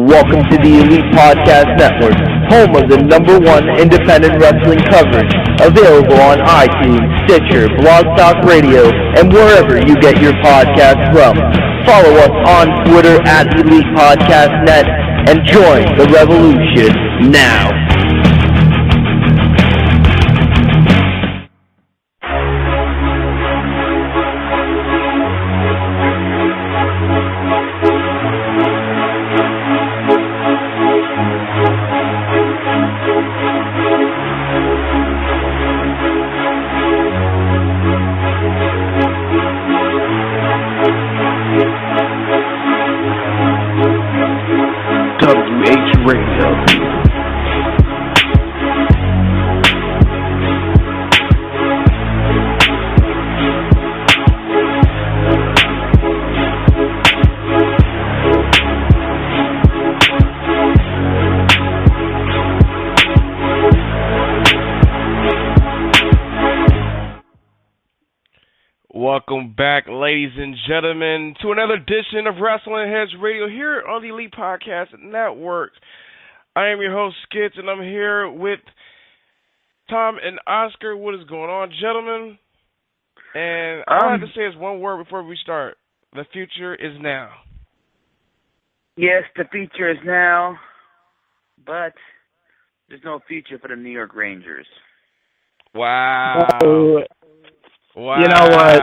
Welcome to the Elite Podcast Network, home of the #1 independent wrestling coverage, available on iTunes, Stitcher, blogtalk Radio, and wherever you get your podcasts from. Follow us on Twitter at Elite Podcast Net and join the revolution now. Welcome back, ladies and gentlemen, to another edition of Wrestling Heads Radio here on the Elite Podcast Network. I am your host, Skits, and I'm here with Tom and Oscar. What is going on, gentlemen? And all I have to say is one word before we start. The future is now. Yes, the future is now, but there's no future for the New York Rangers. Wow. Wow. You know what?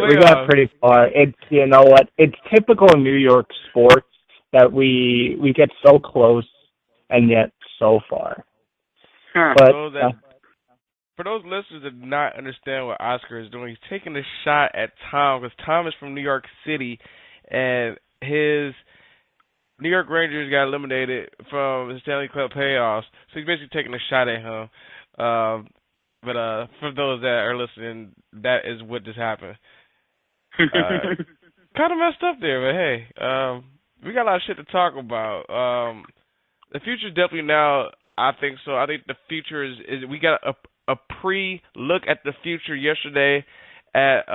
We got pretty far. It's, you know what? It's typical New York sports that we get so close and yet so far. But for those listeners that do not understand what Oscar is doing, he's taking a shot at Tom because Tom is from New York City and his New York Rangers got eliminated from the Stanley Cup playoffs. So he's basically taking a shot at him. But for those that are listening, that is what just happened. Kind of messed up there, but hey, we got a lot of shit to talk about. The future is definitely now, I think so. I think the future is we got a pre-look at the future yesterday at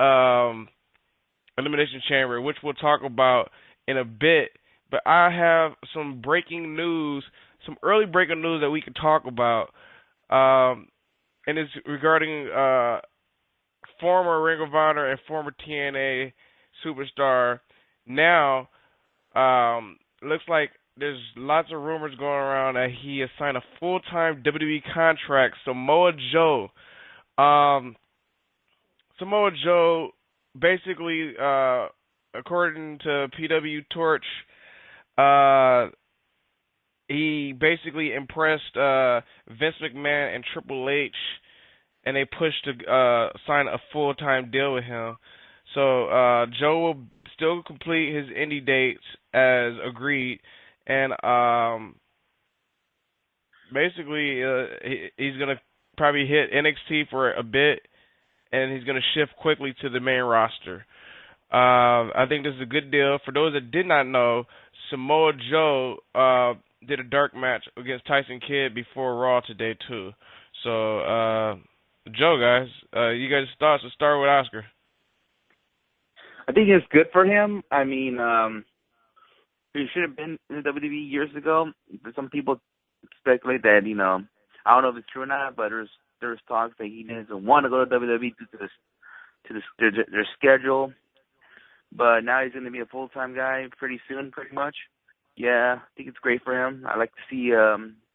Elimination Chamber, which we'll talk about in a bit. But I have some breaking news, some early breaking news that we can talk about. And it's regarding former Ring of Honor and former TNA superstar. Now, looks like there's lots of rumors going around that he has signed a full-time WWE contract. Samoa Joe. Samoa Joe, basically, according to PW Torch, he basically impressed Vince McMahon and Triple H, and they pushed to sign a full-time deal with him. So Joe will still complete his indie dates as agreed, and basically he's going to probably hit NXT for a bit, and he's going to shift quickly to the main roster. I think this is a good deal. For those that did not know, Samoa Joe did a dark match against Tyson Kidd before Raw today, too. So, Joe, guys, you guys' thoughts? Let's start with Oscar. I think it's good for him. I mean, he should have been in the WWE years ago. Some people speculate that, you know, I don't know if it's true or not, but there's talks that he doesn't want to go to WWE due to their schedule. But now he's going to be a full-time guy pretty soon, pretty much. Yeah, I think it's great for him. I like to see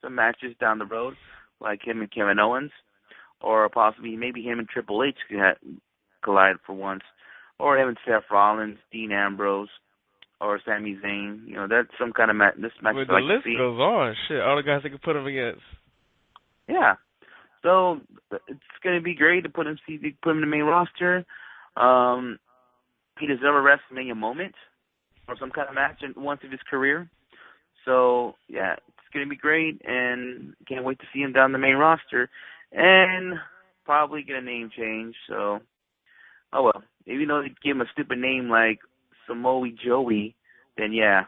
some matches down the road, like him and Kevin Owens, or possibly maybe him and Triple H could collide for once, or him and Seth Rollins, Dean Ambrose, or Sami Zayn. You know, that's some kind of match. This match But I like the list to see. goes on. Shit, all the guys they could put him against. Yeah, so it's going to be great to put him in the main roster. He deserves a WrestleMania moment or some kind of match once of his career. So, yeah, it's going to be great, and can't wait to see him down the main roster. And probably get a name change, so, oh well. Even though they give him a stupid name like Samoa Joey, then yeah,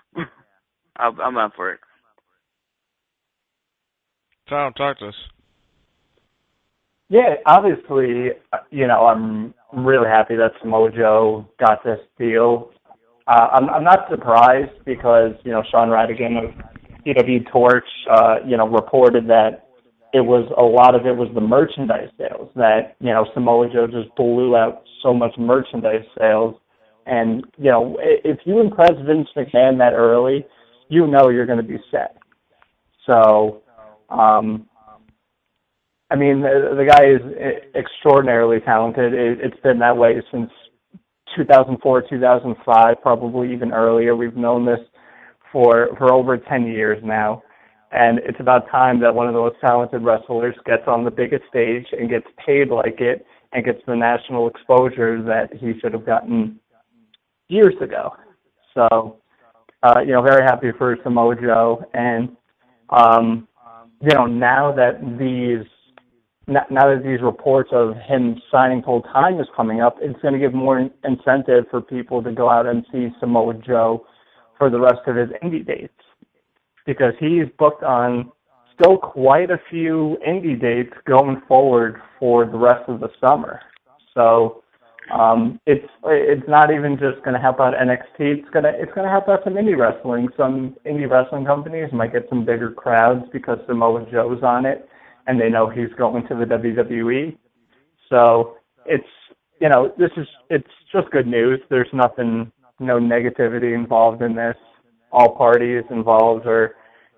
I'm up for it. Tom, talk to us. Yeah, obviously, you know, I'm really happy that Samoa Joe got this deal. I'm not surprised because, Sean Radigan of PW Torch, reported that a lot of it was the merchandise sales, that, Samoa Joe just blew out so much merchandise sales. And, if you impress Vince McMahon that early, you're going to be set. So, the guy is extraordinarily talented. It's been that way since 2004, 2005, probably even earlier. We've known this for over 10 years now. And it's about time that one of those talented wrestlers gets on the biggest stage and gets paid like it and gets the national exposure that he should have gotten years ago. So, very happy for Samoa Joe. And, now that these reports of him signing full time is coming up, it's going to give more incentive for people to go out and see Samoa Joe for the rest of his indie dates, because he's booked on still quite a few indie dates going forward for the rest of the summer. So it's not even just going to help out NXT. It's going to help out some indie wrestling. Some indie wrestling companies might get some bigger crowds because Samoa Joe's on it, and they know he's going to the WWE. So it's just good news. There's no negativity involved in this. All parties involved are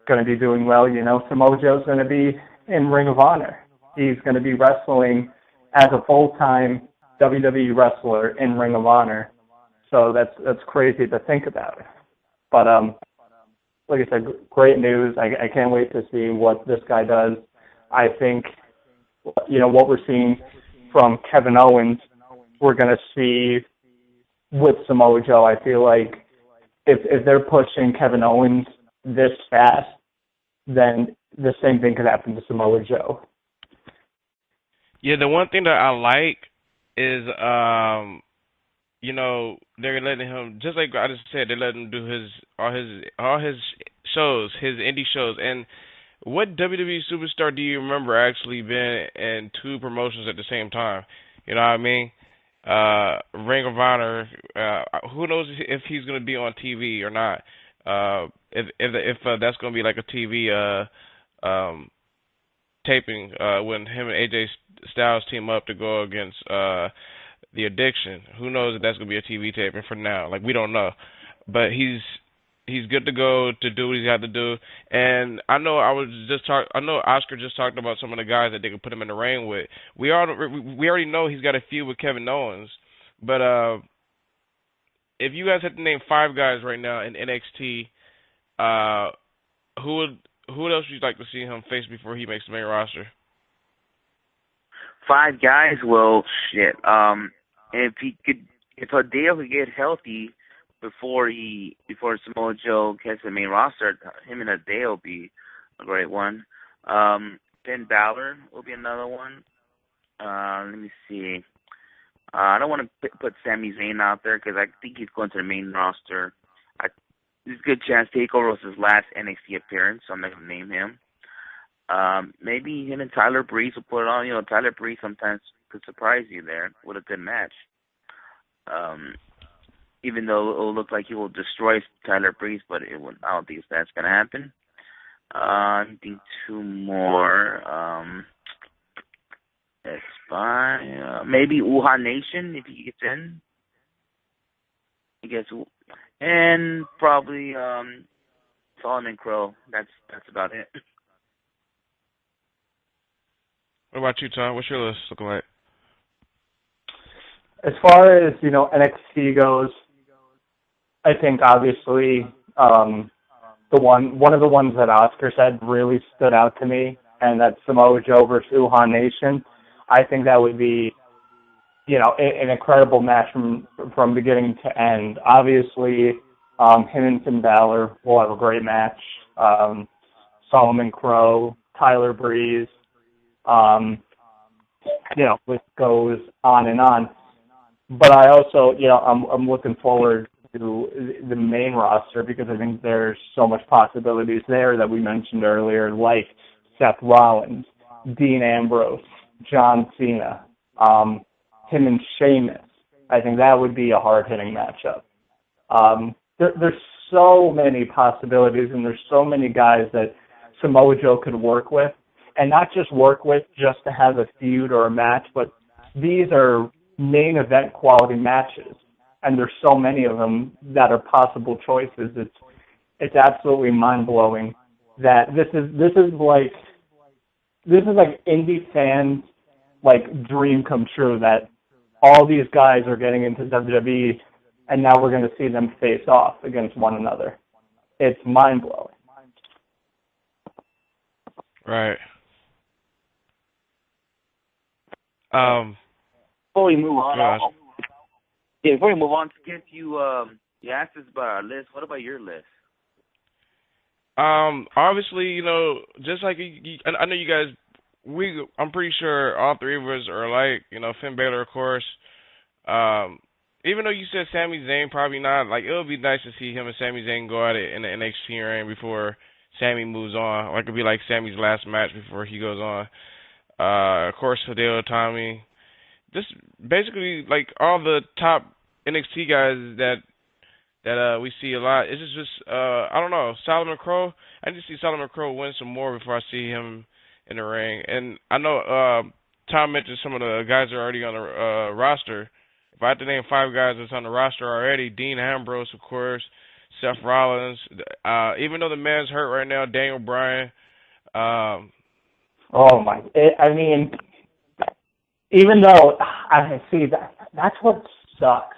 going to be doing well. Samoa Joe's going to be in Ring of Honor. He's going to be wrestling as a full-time WWE wrestler in Ring of Honor. So that's crazy to think about. But like I said, great news. I can't wait to see what this guy does. I think, what we're seeing from Kevin Owens, we're going to see with Samoa Joe. I feel like if they're pushing Kevin Owens this fast, then the same thing could happen to Samoa Joe. Yeah, the one thing that I like is, they're letting him, just like I just said, they're letting him do all his shows, his indie shows. And what WWE superstar do you remember actually being in two promotions at the same time? You know what I mean? Ring of Honor. Who knows if he's going to be on TV or not? If that's going to be like a TV taping when him and AJ Styles team up to go against the Addiction. Who knows if that's going to be a TV taping for now? Like, we don't know, but he's good to go to do what he's got to do. And I know Oscar just talked about some of the guys that they could put him in the ring with. We already know he's got a feud with Kevin Owens, but if you guys had to name 5 guys right now in NXT, who else would you like to see him face before he makes the main roster? 5 guys? Well, shit. If Hideo could get healthy before Samoa Joe gets the main roster, him and Hideo will be a great one. Finn Balor will be another one. Let me see. I don't want to put Sami Zayn out there because I think he's going to the main roster. There's a good chance TakeOver was his last NXT appearance, so I'm not going to name him. Maybe him and Tyler Breeze will put it on. Tyler Breeze sometimes could surprise you there with a good match. Even though it will look like he will destroy Tyler Breeze, but I don't think that's going to happen. I think 2 more. That's fine. Maybe Uhaa Nation if he gets in. And probably Solomon Crow. That's about it. What about you, Tom? What's your list looking like? As far as NXT goes, I think obviously one of the ones that Oscar said really stood out to me, and that's Samoa Joe versus Uhaa Nation. I think that would be, an incredible match from beginning to end. Obviously, him and Finn Balor will have a great match. Solomon Crow, Tyler Breeze, it goes on and on. But I also, I'm looking forward to the main roster because I think there's so much possibilities there that we mentioned earlier, like Seth Rollins, Dean Ambrose, John Cena, him and Sheamus. I think that would be a hard-hitting matchup. There's so many possibilities, and there's so many guys that Samoa Joe could work with, and not just work with just to have a feud or a match, but these are main event quality matches, and there's so many of them that are possible choices. It's absolutely mind blowing that this is like indie fans like dream come true that all these guys are getting into WWE, and now we're going to see them face off against one another. It's mind blowing. Right. Before we move on, Skip, you asked us about our list. What about your list? Obviously, just like I know you guys, I'm pretty sure all three of us are alike. Finn Balor, of course. Even though you said Sami Zayn, probably not. Like, it would be nice to see him and Sami Zayn go at it in the NXT reign before Sami moves on. Like, it could be like Sami's last match before he goes on. Of course, Hideo Itami. Just basically like all the top NXT guys that we see a lot. It's just I don't know, Solomon Crowe. I need to see Solomon Crowe win some more before I see him in the ring. And I know Tom mentioned some of the guys that are already on the roster. If I had to name 5 guys that's on the roster already, Dean Ambrose, of course, Seth Rollins. Even though the man's hurt right now, Daniel Bryan. Even though I see that's what sucks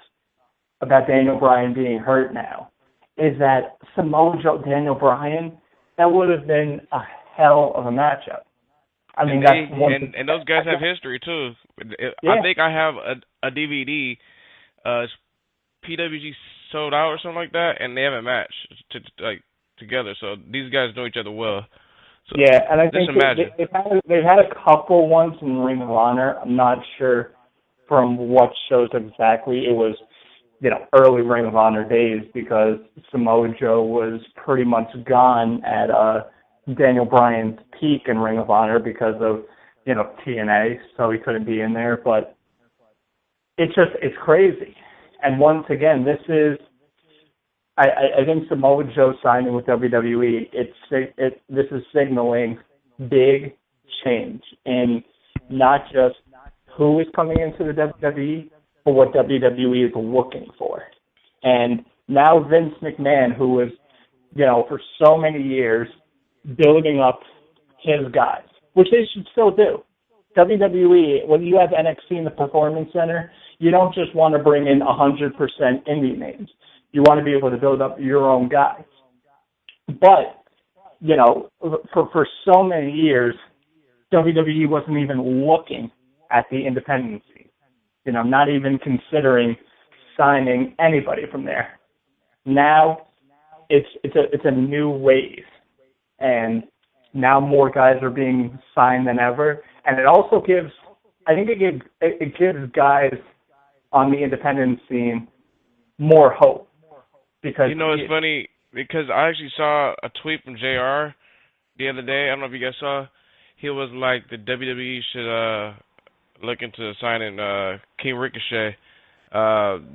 about Daniel Bryan being hurt now, is that Samoa Joe, Daniel Bryan, that would have been a hell of a matchup. I mean, and those guys have history too. Yeah. I think I have a DVD, PWG Sold Out or something like that, and they have a match together. So these guys know each other well. So yeah, and I think they've had a couple ones in Ring of Honor. I'm not sure from what shows exactly. It was, early Ring of Honor days, because Samoa Joe was pretty much gone at Daniel Bryan's peak in Ring of Honor because of, TNA, so he couldn't be in there. But it's crazy. And once again, this is, I think Samoa Joe signing with WWE, this is signaling big change in not just who is coming into the WWE, but what WWE is looking for. And now Vince McMahon, who was, for so many years building up his guys, which they should still do. WWE, when you have NXT in the Performance Center, you don't just want to bring in 100% indie names. You want to be able to build up your own guys. But, for so many years, WWE wasn't even looking at the independent scene. Not even considering signing anybody from there. Now, it's a new wave. And now more guys are being signed than ever. And it also gives guys on the independent scene more hope. Because it's funny, because I actually saw a tweet from JR the other day. I don't know if you guys saw. He was like, the WWE should look into signing King Ricochet.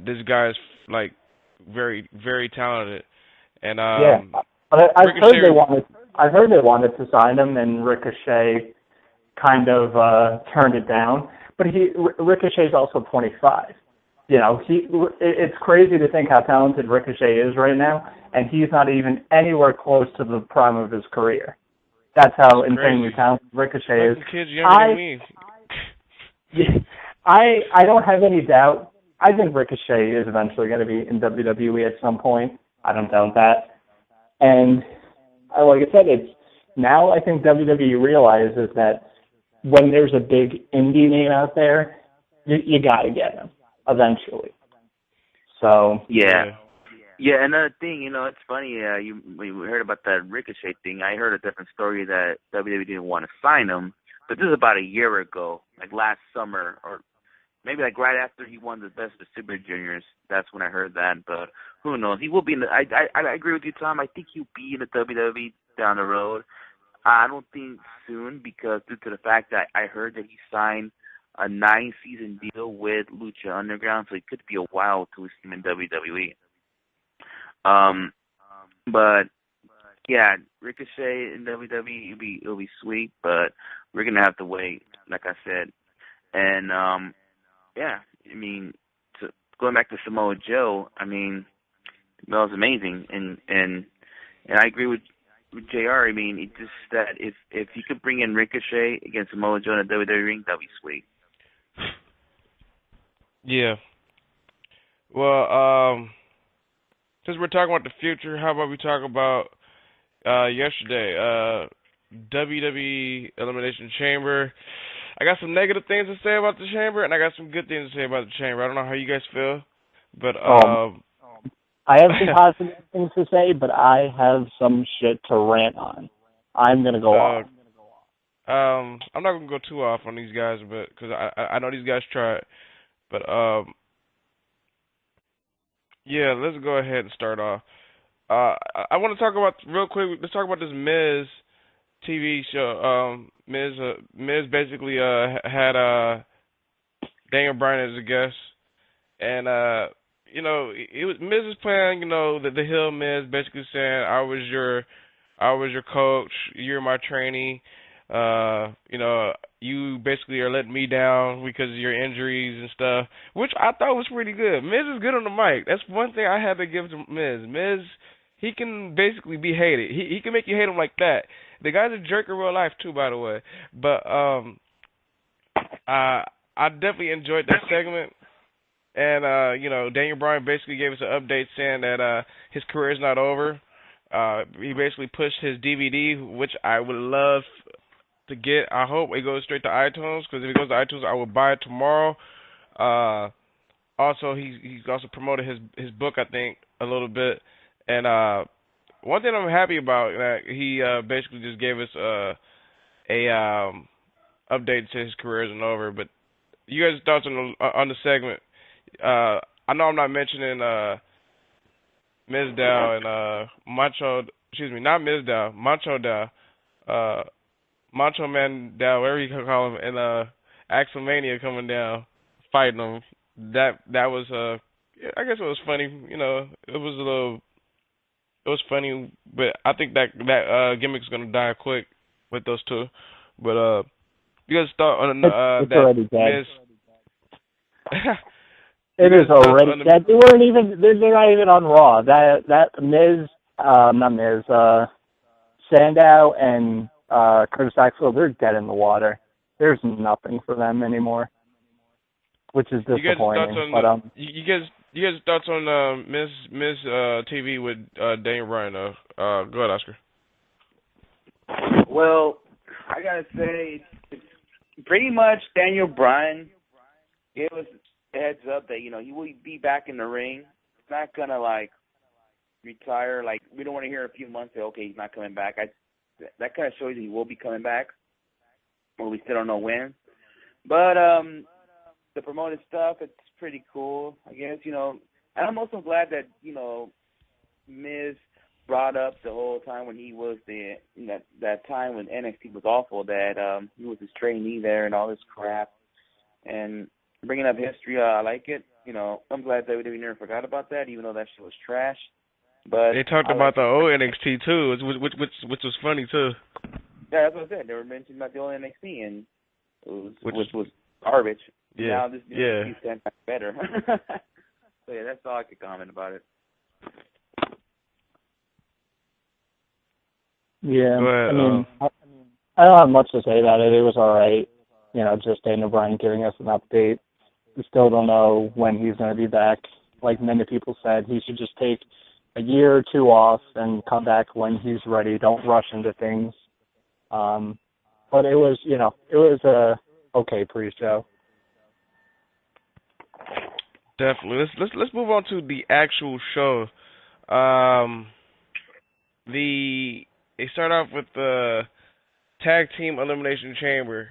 This guy's like very, very talented. And I've heard they wanted to sign him, and Ricochet kind of turned it down. But Ricochet's also 25. It's crazy to think how talented Ricochet is right now, and he's not even anywhere close to the prime of his career. That's how insanely talented Ricochet is. Kid's younger than me. I don't have any doubt. I think Ricochet is eventually going to be in WWE at some point. I don't doubt that. And like I said, now I think WWE realizes that when there's a big indie name out there, you got to get him eventually. So yeah. Another thing, it's funny. We heard about that Ricochet thing. I heard a different story that WWE didn't want to sign him, but this is about a year ago, like last summer, or maybe like right after he won the Best of Super Juniors. That's when I heard that. But who knows? He will be in the. I agree with you, Tom. I think he'll be in the WWE down the road. I don't think soon, because due to the fact that I heard that he signed a 9-season deal with Lucha Underground, so it could be a while to see him in WWE. But yeah, Ricochet in WWE it'll be sweet, but we're gonna have to wait, like I said. And yeah, I mean, going back to Samoa Joe, I mean, that was amazing, and I agree with JR. I mean, it just that if you could bring in Ricochet against Samoa Joe in a WWE ring, that'd be sweet. Yeah. Well, since we're talking about the future, how about we talk about yesterday, WWE Elimination Chamber. I got some negative things to say about the Chamber, and I got some good things to say about the Chamber. I don't know how you guys feel, but I have some positive things to say, but I have some shit to rant on. I'm gonna go off. I'm not gonna go too off on these guys, but because I know these guys tried, but yeah, let's go ahead and start off. I want to talk about real quick. Let's talk about this Miz TV show. Miz basically had Daniel Bryan as a guest, and you know, it was Miz was playing, you know, the heel Miz, basically saying I was your coach, you're my trainee. You know, you basically are letting me down because of your injuries and stuff, which I thought was pretty good. Miz is good on the mic. That's one thing I had to give to Miz. Miz, he can basically be hated. He can make you hate him like that. The guy's a jerk in real life too, by the way. But I definitely enjoyed that segment. And you know, Daniel Bryan basically gave us an update saying that his career is not over. He basically pushed his DVD, which I would love to get. I hope it goes straight to iTunes, because if it goes to iTunes, I will buy it tomorrow. Also, he's also promoted his book, I think, a little bit. And one thing I'm happy about, that he basically just gave us a update to his career isn't over. But you guys' thoughts on the segment? I know I'm not mentioning Mizdow and Macho. Excuse me, not Mizdow, Macho Dow. Macho Man down, whatever you can call him, and Axelmania coming down, fighting him. That was I guess it was funny. You know, it was funny, but I think that gimmick's gonna die quick with those two. But you guys thought on it's that already dead. It is already dead. They weren't even. They're not even on Raw. That Miz, not Miz, Sandow and Curtis Axel, they're dead in the water. There's nothing for them anymore, which is disappointing. You guys thoughts on Miz TV with Daniel Bryan? Go ahead, Oscar. Well, I gotta say, it's pretty much Daniel Bryan gave us a heads up that, you know, he will be back in the ring. He's not gonna like retire. Like, we don't want to hear in a few months that, okay, he's not coming back. That kind of shows he will be coming back, but we still don't know when. But the promoted stuff, it's pretty cool, I guess. You know, and I'm also glad that, you know, Miz brought up the whole time when he was that time when NXT was awful, that he was his trainee there and all this crap. And bringing up history, I like it. You know, I'm glad WWE never forgot about that, even though that shit was trash. But they talked about the old NXT too, which was funny too. Yeah, that's what I said. They were mentioning about the old NXT, and which was garbage. Yeah. Now this NXT is better. So yeah, that's all I could comment about it. Yeah, Go ahead, I don't have much to say about it. It was all right. You know, just Daniel Bryan giving us an update. We still don't know when he's going to be back. Like many people said, he should just take a year or two off and come back when he's ready. Don't rush into things. But it was, you know, it was a okay pre-show. Definitely. Let's move on to the actual show. They start off with the Tag Team Elimination Chamber,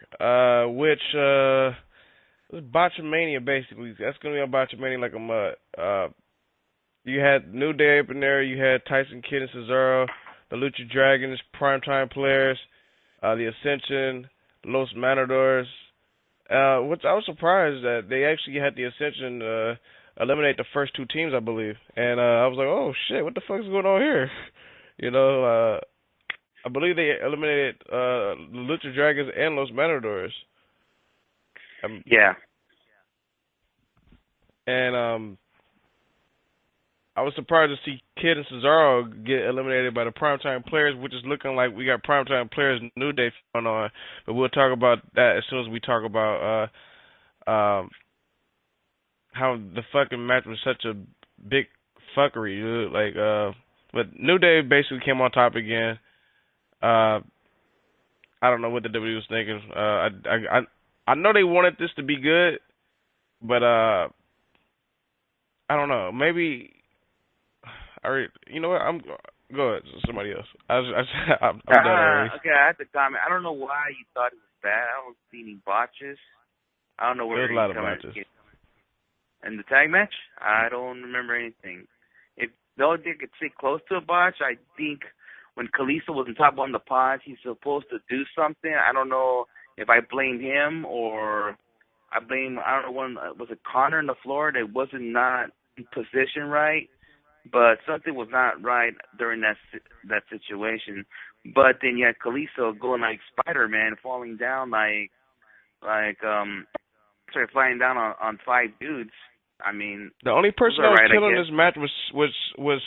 which was Botchamania basically. That's gonna be a Botchamania like a mud. You had New Day up in there. You had Tyson Kidd and Cesaro, the Lucha Dragons, Primetime Players, the Ascension, Los Matadors. Which I was surprised that they actually had the Ascension eliminate the first two teams, I believe. And I was like, oh shit, what the fuck is going on here? You know, I believe they eliminated the Lucha Dragons and Los Matadors. Yeah. And I was surprised to see Kid and Cesaro get eliminated by the Primetime Players, which is looking like we got Primetime Players New Day going on. But we'll talk about that as soon as we talk about how the fucking match was such a big fuckery. Dude. Like, but New Day basically came on top again. I don't know what the WWE was thinking. I know they wanted this to be good, but I don't know. Maybe. You know what? Go ahead. Somebody else. I'm done already. Okay, I have to comment. I don't know why you thought it was bad. I don't see any botches. I don't know where there was a lot of botches. In the tag match, I don't remember anything. If the only thing I could say close to a botch, I think when Kalisto was on top on the pods, he's supposed to do something. I don't know if I blame him or I don't know, was it Connor on the floor that wasn't not in position right? But something was not right during that situation. But then you had Kalisto going like Spider-Man, falling down flying down on five dudes. I mean, the only person that was killing this match was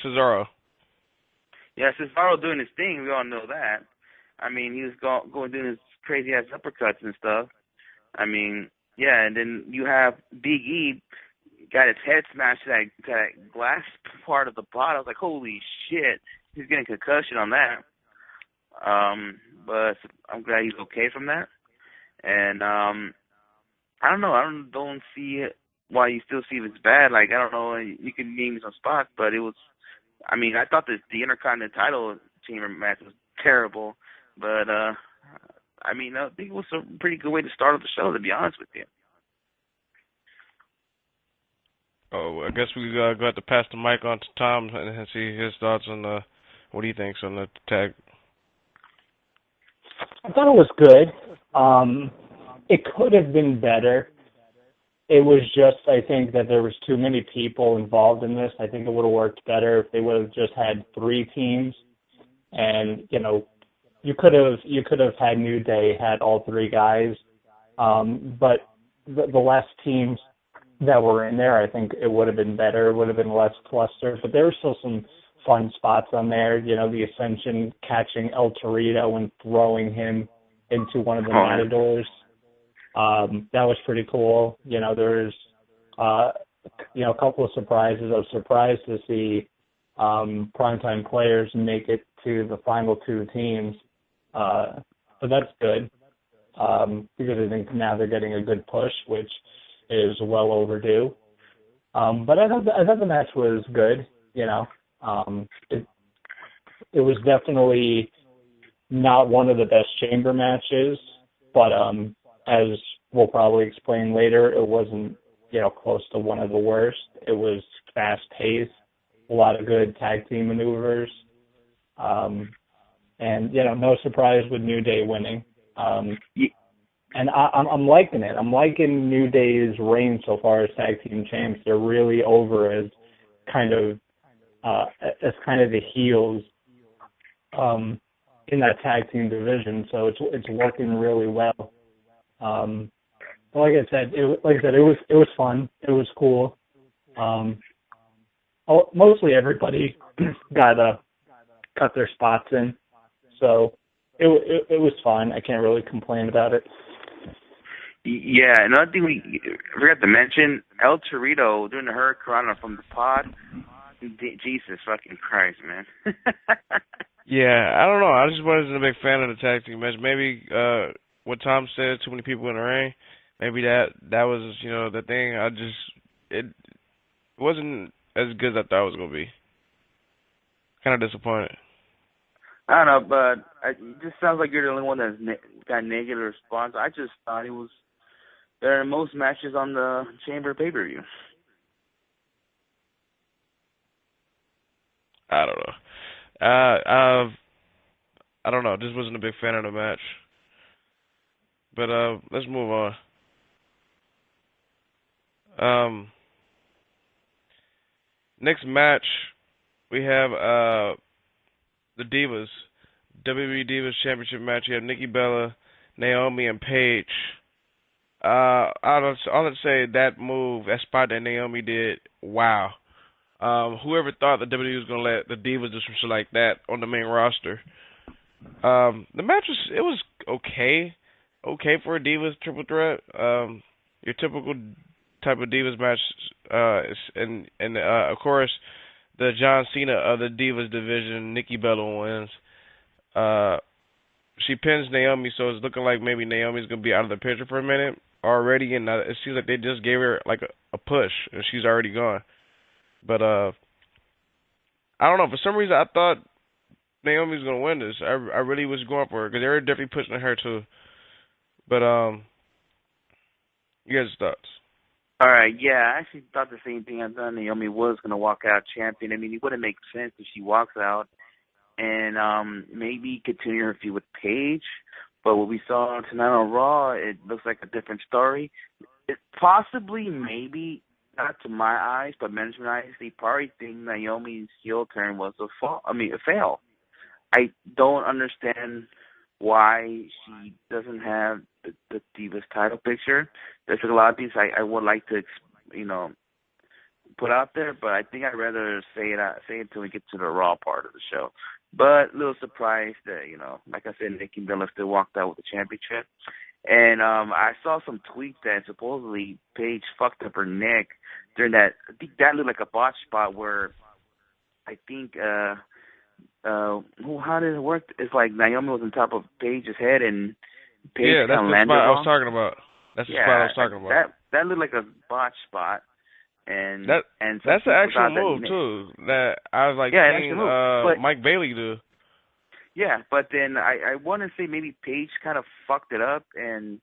Cesaro. Yeah, Cesaro doing his thing. We all know that. I mean, he was going doing his crazy ass uppercuts and stuff. I mean, yeah, and then you have Big E. Got his head smashed to that glass part of the pot. I was like, holy shit. He's getting concussion on that. But I'm glad he's okay from that. And I don't know. I don't see why you still see it's bad. Like, I don't know. You can name me some spots, but it was, I mean, I thought that the Intercontinental title chamber match was terrible. But, I mean, I think it was a pretty good way to start off the show, to be honest with you. Oh, I guess we got to pass the mic on to Tom and see his thoughts on what he thinks on the tag. I thought it was good. It could have been better. It was just, I think, that there was too many people involved in this. I think it would have worked better if they would have just had 3 teams. And, you know, you could have had New Day, had all 3 guys. But the less teams that were in there, I think it would have been better. It would have been less cluster. But there were still some fun spots on there. You know, the Ascension catching El Torito and throwing him into one of the Matadors. That was pretty cool. You know, there's, a couple of surprises. I was surprised to see Primetime Players make it to the final 2 teams. But that's good because I think now they're getting a good push, which is well overdue. But I thought the match was good. You know, it was definitely not one of the best chamber matches, but as we'll probably explain later, it wasn't, close to one of the worst. It was fast-paced, a lot of good tag team maneuvers, and, no surprise with New Day winning. And I'm liking it. I'm liking New Day's reign so far as tag team champs. They're really over as kind of the heels in that tag team division. So it's working really well. But like I said, it was fun. It was cool. Mostly everybody got their spots in, so it was fun. I can't really complain about it. Yeah, another thing we forgot to mention, El Torito doing the Hurricane from the pod. Jesus fucking Christ, man. Yeah, I don't know. I just wasn't a big fan of the tag team match. Maybe what Tom said, too many people in the ring. Maybe that was, the thing. It wasn't as good as I thought it was going to be. Kind of disappointed. I don't know, but it just sounds like you're the only one that's got negative response. I just thought it was better than most matches on the Chamber pay-per-view. I don't know. I don't know. Just wasn't a big fan of the match. But let's move on. Next match, we have the Divas. WWE Divas Championship match. You have Nikki Bella, Naomi, and Paige. I'll say that move, that spot that Naomi did, wow. Whoever thought the WWE was going to let the Divas do some shit like that on the main roster. The match was okay. Okay for a Divas triple threat. Your typical type of Divas match, and of course, the John Cena of the Divas division, Nikki Bella wins. She pins Naomi, so it's looking like maybe Naomi's going to be out of the picture for a minute already, and it seems like they just gave her like a push, and she's already gone. But I don't know. For some reason, I thought Naomi's going to win this. I really was going for her, because they were definitely pushing her too. But you guys' thoughts? All right, yeah, I actually thought the same thing. I thought Naomi was going to walk out champion. I mean, it wouldn't make sense if she walks out and maybe continue her feud with Paige. But what we saw tonight on Raw, it looks like a different story. It possibly, maybe, not to my eyes, but management eyes, they probably think Naomi's heel turn was a fail. I don't understand why she doesn't have the Divas title picture. There's a lot of things I would like to, put out there, but I think I'd rather say it until we get to the Raw part of the show. But a little surprised that, like I said, Nikki Bella still walked out with the championship. And I saw some tweets that supposedly Paige fucked up her neck during that. I think that looked like a botch spot where I think how did it work? It's like Naomi was on top of Paige's head and Paige that's the spot I was talking about. That's the spot I was talking about. That looked like a botch spot. And that's an actual move too. That I was like seeing Mike Bailey do. Yeah, but then I want to say maybe Paige kind of fucked it up, and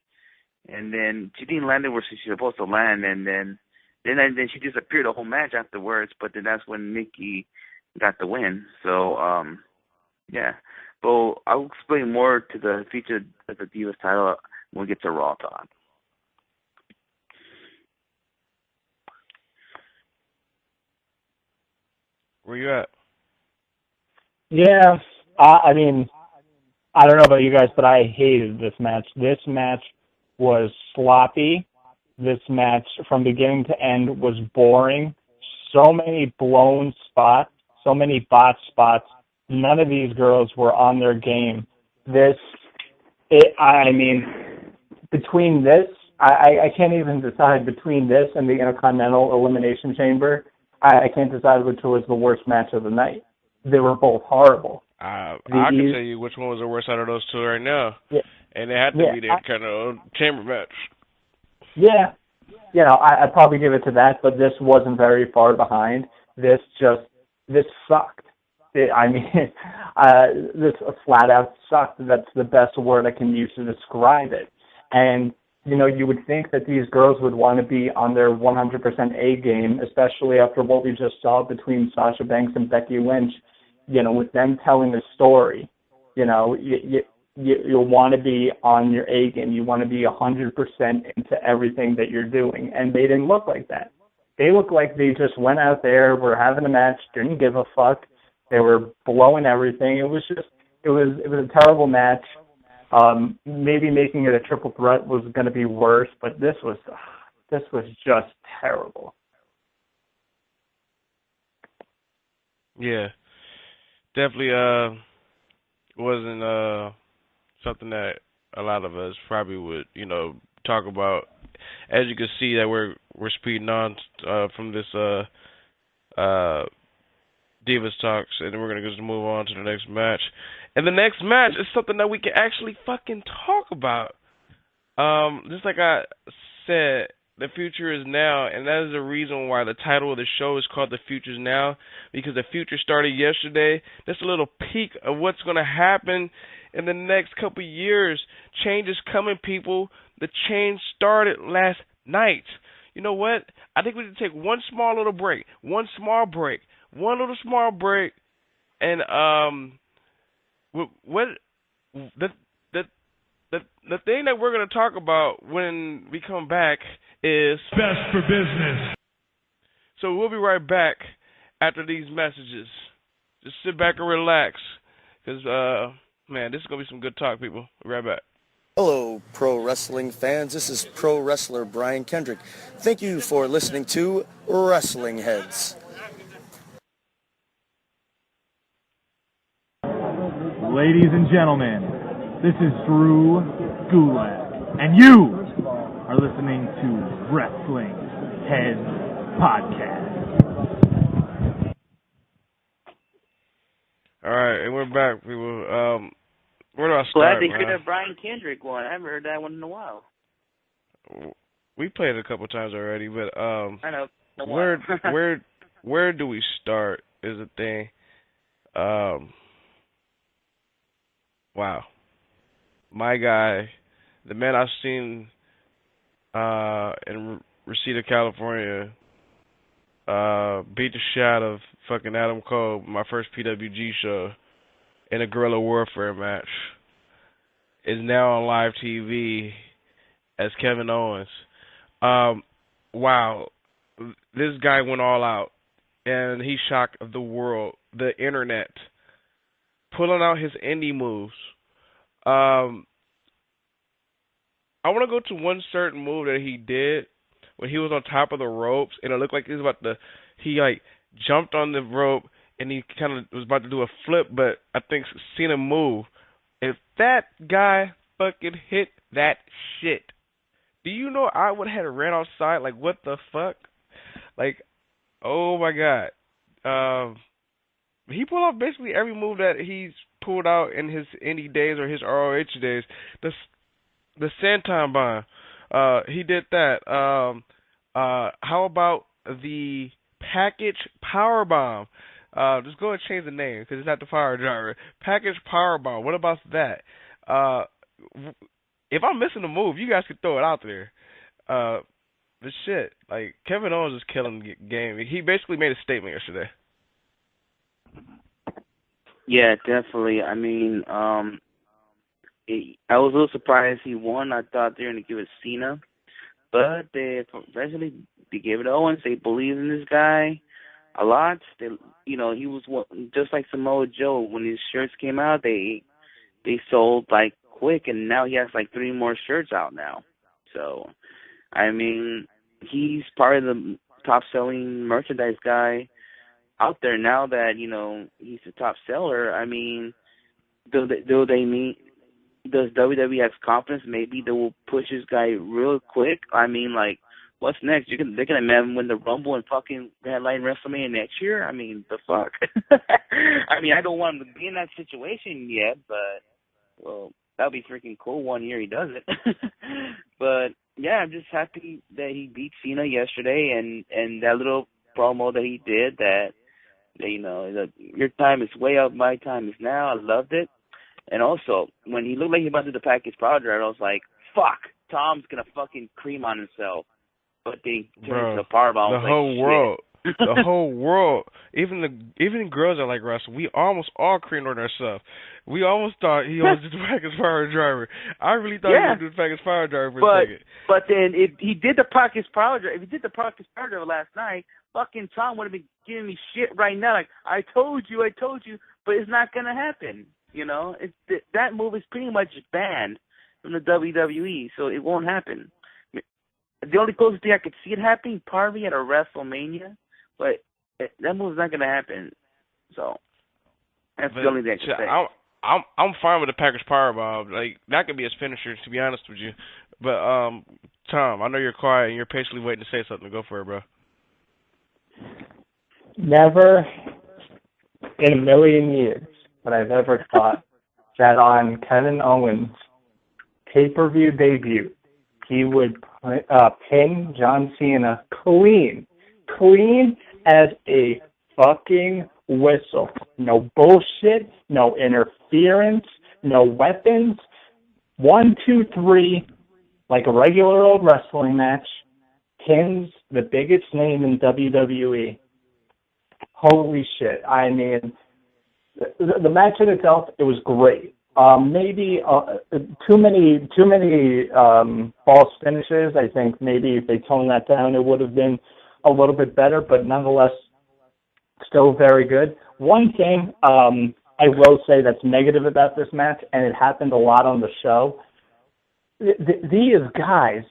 then she didn't land it where she's supposed to land, and then she disappeared the whole match afterwards. But then that's when Nikki got the win. So yeah. But I'll explain more to the future of the Divas title when we get to Raw talk. Where you at? Yeah, I mean, I don't know about you guys, but I hated this match. This match was sloppy. This match, from beginning to end, was boring. So many blown spots, so many bot spots. None of these girls were on their game. Between this, I can't even decide between this and the Intercontinental Elimination Chamber. I can't decide which was the worst match of the night. They were both horrible. I can tell you which one was the worst out of those two right now. Yeah. And it had to be the Intercontinental Chamber match. Yeah. I'd probably give it to that, but this wasn't very far behind. This sucked. This flat out sucked. That's the best word I can use to describe it. And you would think that these girls would want to be on their 100% A game, especially after what we just saw between Sasha Banks and Becky Lynch, with them telling the story. You want to be on your A game. You want to be 100% into everything that you're doing. And they didn't look like that. They looked like they just went out there, were having a match, didn't give a fuck. They were blowing everything. It was a terrible match. Maybe making it a triple threat was going to be worse, but this was just terrible. Yeah, definitely wasn't something that a lot of us probably would talk about. As you can see, that we're speeding on from this Divas Talks, and then we're gonna just move on to the next match. And the next match is something that we can actually fucking talk about. Just like I said, the future is now, and that is the reason why the title of the show is called The Future's Now, because the future started yesterday. That's a little peek of what's going to happen in the next couple of years. Change is coming, people. The change started last night. You know what? I think we need to take one little small break, and the thing that we're going to talk about when we come back is best for business. So we'll be right back after these messages. Just sit back and relax, because, man, this is going to be some good talk, people. We'll be right back. Hello, pro wrestling fans. This is pro wrestler Brian Kendrick. Thank you for listening to Wrestling Heads. Ladies and gentlemen, this is Drew Gulak, and you are listening to Wrestling Heads Podcast. All right, and we're back, people. Where do I start? Glad they heard that Brian Kendrick one. I haven't heard that one in a while. We played it a couple times already, but I know. Where do we start is the thing. Wow, my guy, the man I've seen in Reseda, California, beat the shit out of fucking Adam Cole, my first PWG show, in a guerrilla warfare match, is now on live TV as Kevin Owens. Wow, this guy went all out, and he shocked the world, the internet, pulling out his indie moves. I want to go to one certain move that he did when he was on top of the ropes, and it looked like he was about to, he like jumped on the rope, and he kind of was about to do a flip, but I think Cena moved. If that guy fucking hit that shit, do you know I would have ran outside like, what the fuck? Like, oh my God. He pulled off basically every move that he's pulled out in his indie days or his ROH days. The Senton Bomb, he did that. How about the Package Power Bomb? Just go and change the name because it's not the Power Driver. Package Power Bomb. What about that? If I'm missing a move, you guys can throw it out there. But shit, like Kevin Owens is killing the game. He basically made a statement yesterday. Yeah, definitely. I mean, I was a little surprised he won. I thought they were going to give it Cena, but they gave it to Owens. They believe in this guy a lot. They, he was just like Samoa Joe. When his shirts came out, they sold like quick, and now he has like 3 more shirts out now. So, I mean, he's part of the top-selling merchandise guy out there now that, he's the top seller. I mean, does WWE have confidence? Maybe they will push this guy real quick. I mean, like, what's next? They're going to have him win the Rumble and fucking headline WrestleMania next year? I mean, the fuck? I mean, I don't want him to be in that situation yet, but, well, that would be freaking cool one year he does it. But, yeah, I'm just happy that he beat Cena yesterday and that little promo that he did that, your time is way up, my time is now. I loved it. And also, when he looked like he was about to do the package power drive, I was like, fuck, Tom's going to fucking cream on himself. But they turned to a powerbomb. The whole world. The whole world. Even the girls that like wrestling, we almost all creamed on ourselves. We almost thought he was the package power driver. I really thought he was the package power driver for a second. But then if he did the package power driver, last night, fucking Tom would have been giving me shit right now. Like, I told you, but it's not going to happen. That move is pretty much banned from the WWE, so it won't happen. The only closest thing I could see it happening, probably at a WrestleMania, but that move's not going to happen. So that's the only thing I can say. I'm fine with the package powerbomb. Like, that could be his finisher, to be honest with you. But Tom, I know you're quiet and you're patiently waiting to say something. Go for it, bro. Never in a million years would I've ever thought that on Kevin Owens' pay-per-view debut, he would pin John Cena clean as a fucking whistle. No bullshit, no interference, no weapons. 1, 2, 3, like a regular old wrestling match, pins the biggest name in WWE. Holy shit. I mean, the match in itself, it was great. Maybe too many false finishes. I think maybe if they toned that down, it would have been a little bit better. But nonetheless, Still very good. One thing I will say that's negative about this match, and it happened a lot on the show, these guys,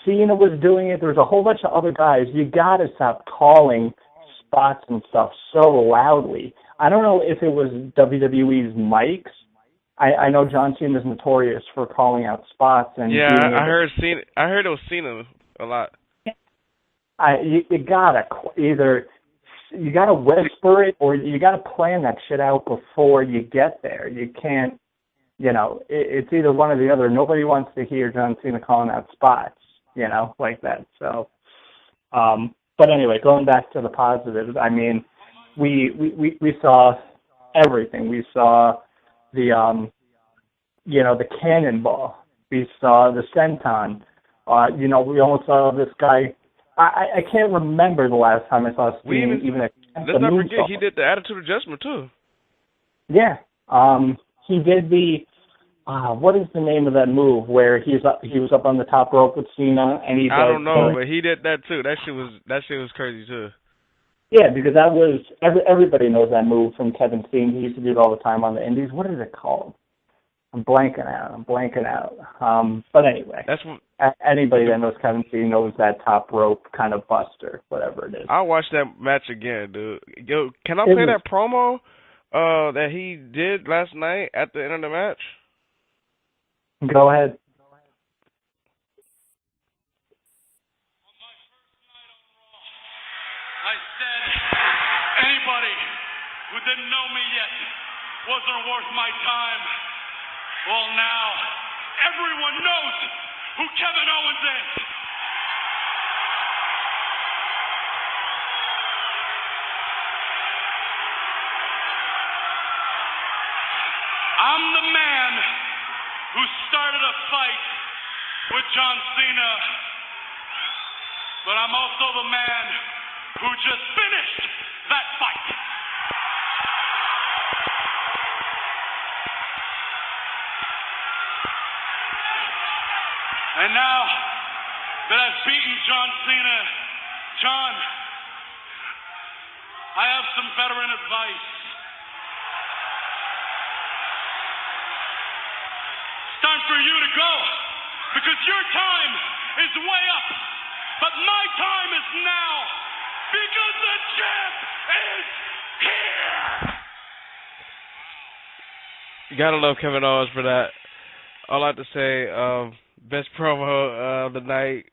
Cena was doing it, there's a whole bunch of other guys, you got to stop calling spots and stuff so loudly. I don't know if it was WWE's mics. I know John Cena is notorious for calling out spots. And yeah, I heard it was Cena a lot. You gotta either you gotta whisper it or you gotta plan that shit out before you get there. You can't, it's either one or the other. Nobody wants to hear John Cena calling out spots, like that. So, but anyway, going back to the positives, I mean, we saw everything. We saw the the cannonball. We saw the senton. We almost saw this guy. I can't remember the last time I saw Steen even attempt let's a not moonsault. forget he did the attitude adjustment too. Yeah. He did the what is the name of that move where he was up on the top rope with Cena and he I don't know, but he did that too. That shit was crazy too. Yeah, because that was everybody knows that move from Kevin Steen. He used to do it all the time on the Indies. What is it called? I'm blanking out. But anyway, anybody that knows Kevin Steen knows that top rope kind of buster, whatever it is. I'll watch that match again, dude. Yo, can I play that promo that he did last night at the end of the match? Go ahead. I said anybody who didn't know me yet wasn't worth my time. Well, now everyone knows who Kevin Owens is. I'm the man who started a fight with John Cena, but I'm also the man who just finished that fight. And now that I've beaten John Cena, John, I have some veteran advice. It's time for you to go, because your time is way up, but my time is now, because the champ is here! You gotta love Kevin Owens for that. All I have to say, best promo of the night.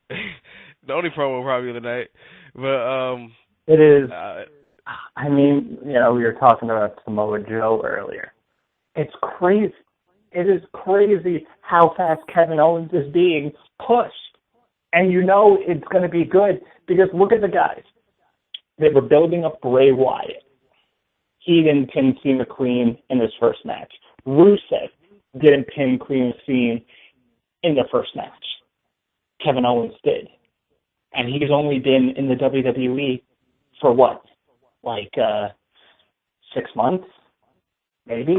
The only promo probably of the night. But it is. I mean, we were talking about Samoa Joe earlier. It's crazy. It is crazy how fast Kevin Owens is being pushed. And it's going to be good because look at the guys. They were building up Bray Wyatt. He didn't pin Cena clean in his first match. Rusev didn't pin clean Cena in their first match. Kevin Owens did. And he's only been in the WWE for what? Like 6 months? Maybe?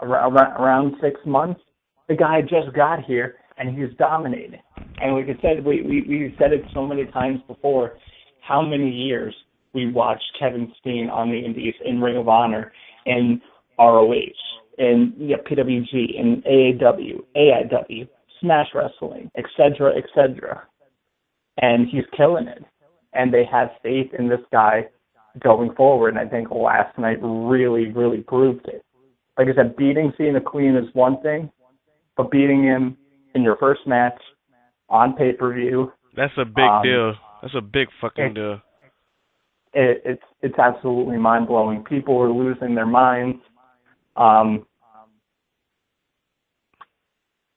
Around 6 months? The guy just got here and he's dominating. And like I said, we said it so many times before, how many years we watched Kevin Steen on the Indies, in Ring of Honor, in ROH, in PWG, in AAW, AIW, Smash Wrestling, etc., etc. And he's killing it. And they have faith in this guy going forward. And I think last night really, really proved it. Like I said, beating Cena clean is one thing, but beating him in your first match on pay-per-view, that's a big deal. That's a big fucking deal. It's absolutely mind-blowing. People are losing their minds. And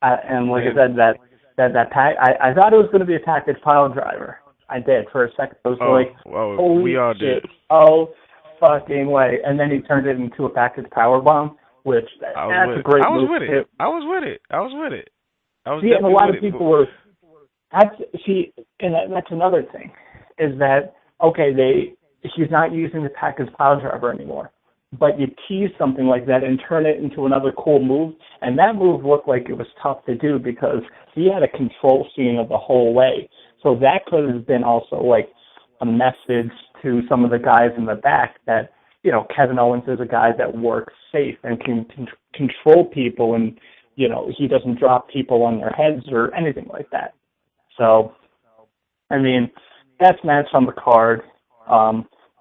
like I said, that pack, I thought it was going to be a package pile driver. I did for a second. I was holy we all shit. did. Oh, fucking way. And then he turned it into a package powerbomb, which that's a great move. I was with it. And a lot of people were. That's another thing, is that he's not using the package pile driver anymore. But you tease something like that and turn it into another cool move, and that move looked like it was tough to do because he had a control Cena the whole way. So that could have been also like a message to some of the guys in the back that, you know, Kevin Owens is a guy that works safe and can control people, and, you know, he doesn't drop people on their heads or anything like that. So, I mean, best match on the card.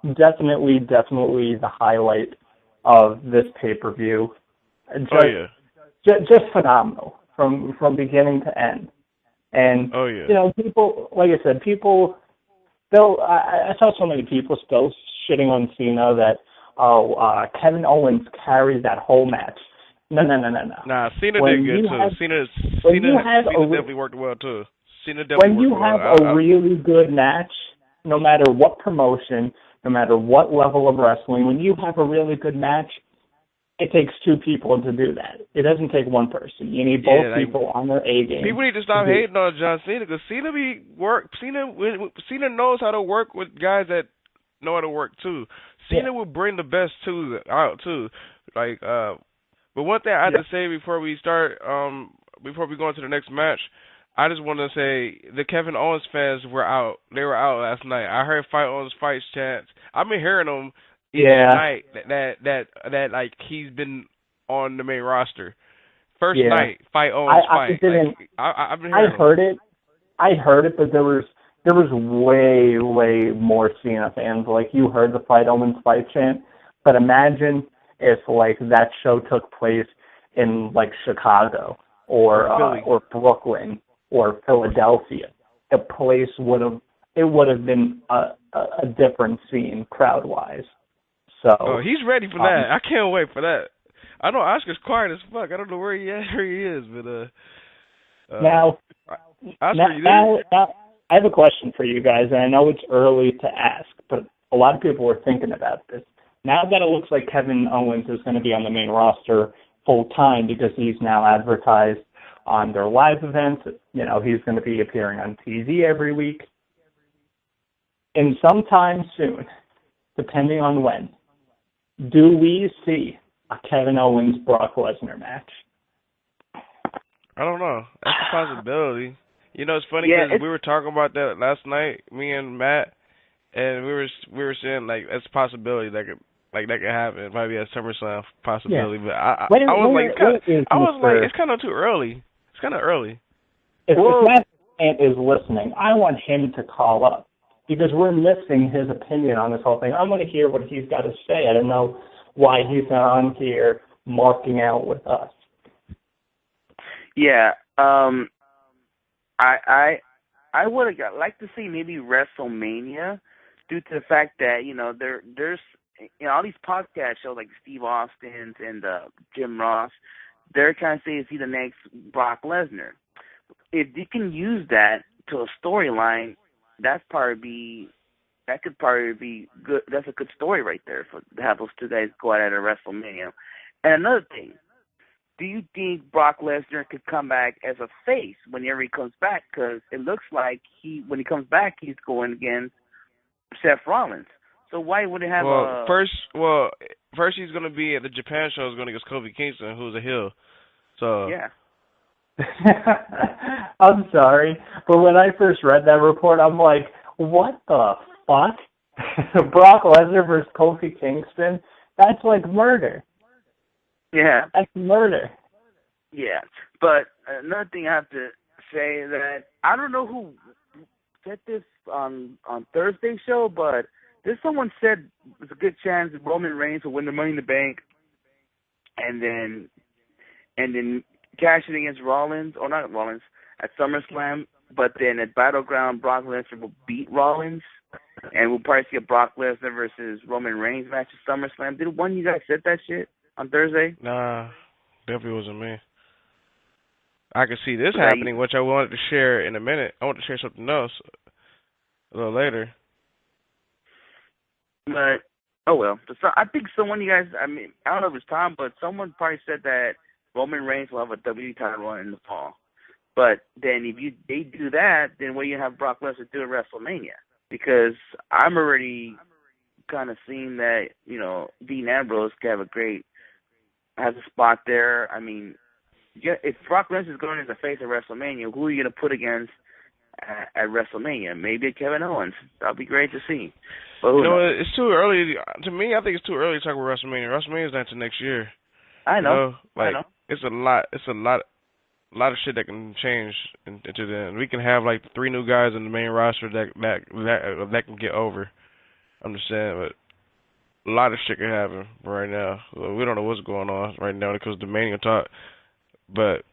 Definitely the highlight of this pay-per-view. Just phenomenal from beginning to end. And, you know, people, like I said, I saw so many people still shitting on Cena that, Kevin Owens carried that whole match. No. Nah, Cena did good, too. Cena definitely worked well, too. When you have a really good match, no matter what promotion, no matter what level of wrestling, when you have a really good match, it takes two people to do that. It doesn't take one person. You need both people on their A game. People need to stop hating on John Cena, because Cena knows how to work with guys that know how to work too. Cena will bring the best out too. Like, but one thing I have to say before we start, before we go into the next match, I just want to say the Kevin Owens fans were out. They were out last night. I heard Fight Owens Fights chants. I've been hearing them each night that like he's been on the main roster. First night, Fight Owens Fight. I've been hearing I heard it, but there was way more Cena fans. Like, you heard the Fight Owens Fight chant, but imagine if like that show took place in like Chicago or Brooklyn or Philadelphia. The place would have been a different scene crowd wise. So he's ready for that. I can't wait for that. I know Oscar's quiet as fuck. I don't know where he is, but now I have a question for you guys, and I know it's early to ask, but a lot of people were thinking about this. Now that it looks like Kevin Owens is going to be on the main roster full time because he's now advertised on their live events, you know, he's going to be appearing on TV every week. And sometime soon, depending on when, do we see a Kevin Owens-Brock Lesnar match? I don't know. That's a possibility. You know, it's funny because we were talking about that last night, me and Matt, and we were saying like that's a possibility that could happen. Maybe a SummerSlam possibility, but I was like, it's kind of too early. It's kind of early. If Matt is listening, I want him to call up because we're missing his opinion on this whole thing. I want to hear what he's got to say. I don't know why he's not on here marking out with us. Yeah. I would have liked to see maybe WrestleMania, due to the fact that, you know, there's, you know, all these podcast shows like Steve Austin's and Jim Ross, they're kind of saying is he the next Brock Lesnar. If you can use that to a storyline, that could probably be good. That's a good story right there to have those two guys go at it at WrestleMania. And another thing, do you think Brock Lesnar could come back as a face whenever he comes back? Because it looks like when he comes back, he's going against Seth Rollins. So why would it have first he's going to be at the Japan show is going against Kofi Kingston, who's a heel. So yeah. I'm sorry, but when I first read that report, I'm like, what the fuck? Brock Lesnar versus Kofi Kingston? That's like murder. Yeah. That's murder. Yeah. But another thing I have to say is that I don't know who said this on Thursday's show, but someone said there's a good chance Roman Reigns will win the Money in the Bank and then cash it against Rollins, or not Rollins, at SummerSlam, but then at Battleground, Brock Lesnar will beat Rollins, and we'll probably see a Brock Lesnar versus Roman Reigns match at SummerSlam. Did one of you guys said that shit on Thursday? Nah, definitely wasn't me. I could see this happening, which I wanted to share in a minute. I want to share something else a little later. But, oh well. So I think someone you guys, I mean, I don't know if it's Tom, but someone probably said that Roman Reigns will have a WWE title run in the fall. But then if they do that, then what do you have Brock Lesnar do at WrestleMania? Because I'm already kind of seeing that, you know, Dean Ambrose has a spot there. I mean, if Brock Lesnar is going as a face at WrestleMania, who are you going to put against at WrestleMania. Maybe a Kevin Owens. That'd be great to see. But you know, it's too early. To me, I think it's too early to talk about WrestleMania. WrestleMania's not until next year. I know. You know, like I know. it's a lot of shit that can change into then. We can have like 3 new guys in the main roster that can get over. I'm just saying, but a lot of shit can happen right now. So we don't know what's going on right now because the Mania talk. But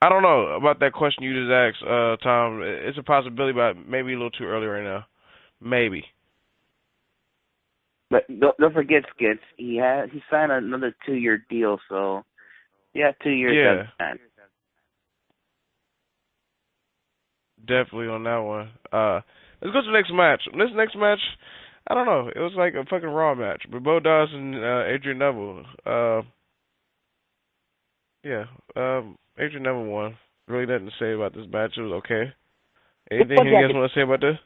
I don't know about that question you just asked, Tom. It's a possibility, but maybe a little too early right now. Maybe. But don't forget, Skits. He signed another 2-year deal, so 2 years. Yeah. Definitely on that one. Let's go to the next match. This next match, I don't know. It was like a fucking Raw match. But Bo Dallas and Adrian Neville. Adrian Neville won. Really nothing to say about this match. It was okay. Anything you guys want to say about this?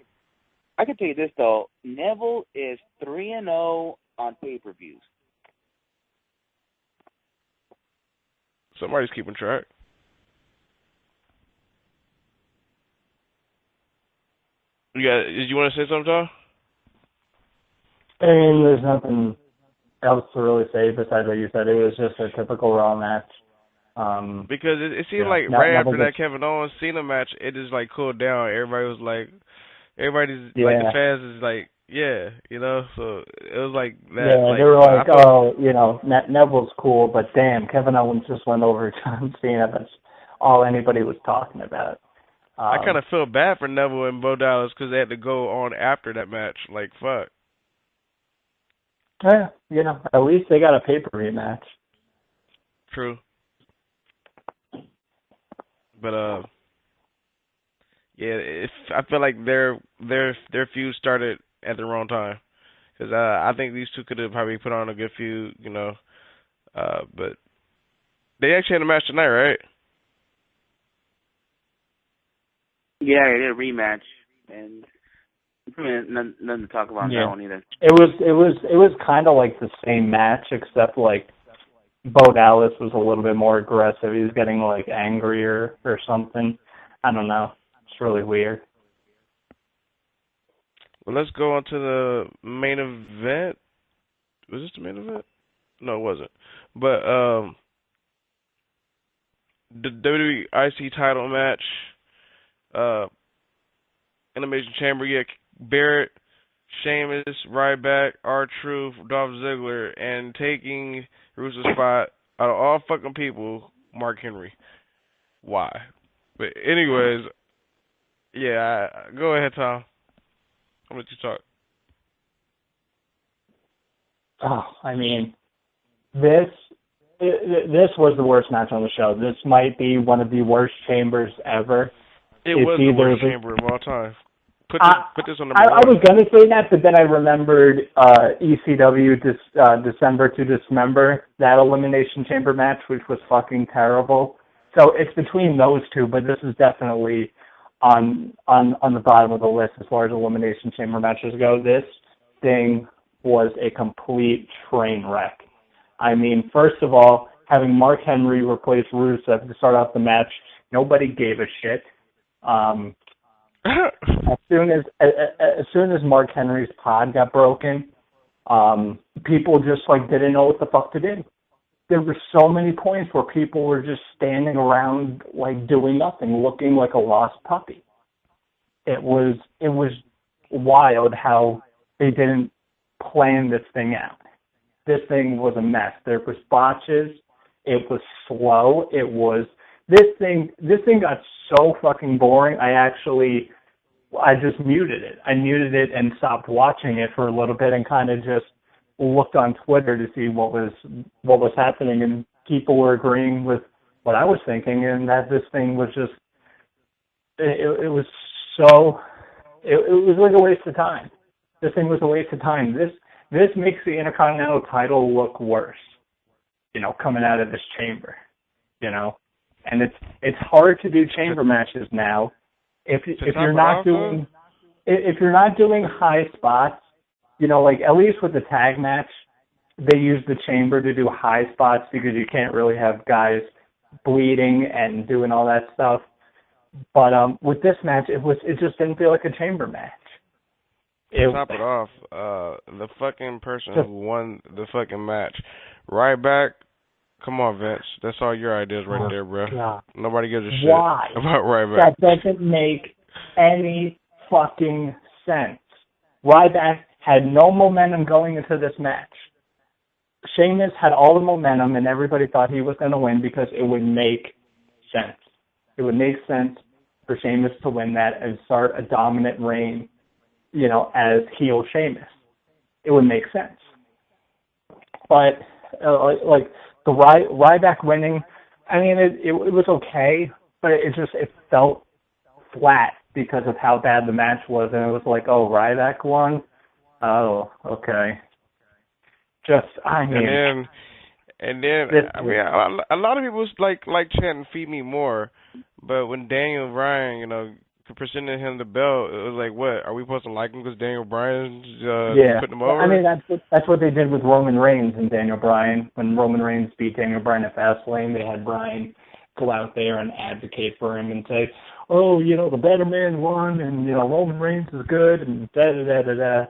I can tell you this, though. Neville is 3-0 on pay-per-views. Somebody's keeping track. Did you want to say something, Tom? I mean, there's nothing else to really say besides what you said. It was just a typical Raw match. Because it seemed like right after that Kevin Owens Cena match, it just like cooled down. Everybody's like the fans is like, yeah, you know. So it was like that. Yeah, like, they were like, Neville's cool, but damn, Kevin Owens just went over John Cena. That's all anybody was talking about. I kind of feel bad for Neville and Bo Dallas because they had to go on after that match. Like, fuck. Yeah, at least they got a pay-per-view match. True. But I feel like their feud started at the wrong time because I think these two could have probably put on a good feud, but they actually had a match tonight, right? Yeah, they did a rematch, and nothing to talk about on that one either. It was kind of like the same match, except like Bo Dallas was a little bit more aggressive. He was getting like angrier or something. I don't know. It's really weird. Well, let's go on to the main event. Was this the main event? No, it wasn't. But the WWE IC title match. Elimination Chamber, Barrett, Sheamus, Ryback, R-Truth, Dolph Ziggler, and taking Russo's spot out of all fucking people, Mark Henry. Why? But anyways, go ahead, Tom. I'll let you talk. Oh, I mean, this was the worst match on the show. This might be one of the worst chambers ever. It was the worst chamber of all time. Put this on the I was going to say that, but then I remembered ECW December to Dismember, that Elimination Chamber match, which was fucking terrible. So it's between those two, but this is definitely on the bottom of the list as far as Elimination Chamber matches go. This thing was a complete train wreck. I mean, first of all, having Mark Henry replace Rusev to start off the match, nobody gave a shit. As soon as Mark Henry's pod got broken, people just like didn't know what the fuck to do. There were so many points where people were just standing around like doing nothing, looking like a lost puppy. It was wild how they didn't plan this thing out. This thing was a mess. There was botches. It was slow. This thing got so fucking boring. I just muted it. I muted it and stopped watching it for a little bit and kind of just looked on Twitter to see what was happening, and people were agreeing with what I was thinking, and that this thing was just it was like a waste of time. This thing was a waste of time. This makes the Intercontinental title look worse, coming out of this chamber, and it's hard to do chamber matches now. If you're not doing high spots, like at least with the tag match, they use the chamber to do high spots because you can't really have guys bleeding and doing all that stuff. But with this match, it just didn't feel like a chamber match. Top it off, the fucking person who won the fucking match, Ryback. Come on, Vince. That's all your ideas right there, bro. God. Nobody gives a shit Why? about Ryback. That doesn't make any fucking sense. Ryback had no momentum going into this match. Sheamus had all the momentum, and everybody thought he was going to win because it would make sense. It would make sense for Sheamus to win that and start a dominant reign, as heel Sheamus. It would make sense. But, the Ryback winning, I mean, it was okay, but it felt flat because of how bad the match was, and it was like, oh, Ryback won? Oh, okay. And then I mean, a lot of people like chanting "Feed me more," but when Daniel Bryan, presented him the belt, it was like, what? Are we supposed to like him because Daniel Bryan's putting him over? I mean, that's what they did with Roman Reigns and Daniel Bryan. When Roman Reigns beat Daniel Bryan at Fastlane, they had Bryan go out there and advocate for him and say, oh, the better man won, and Roman Reigns is good, and da-da-da-da-da.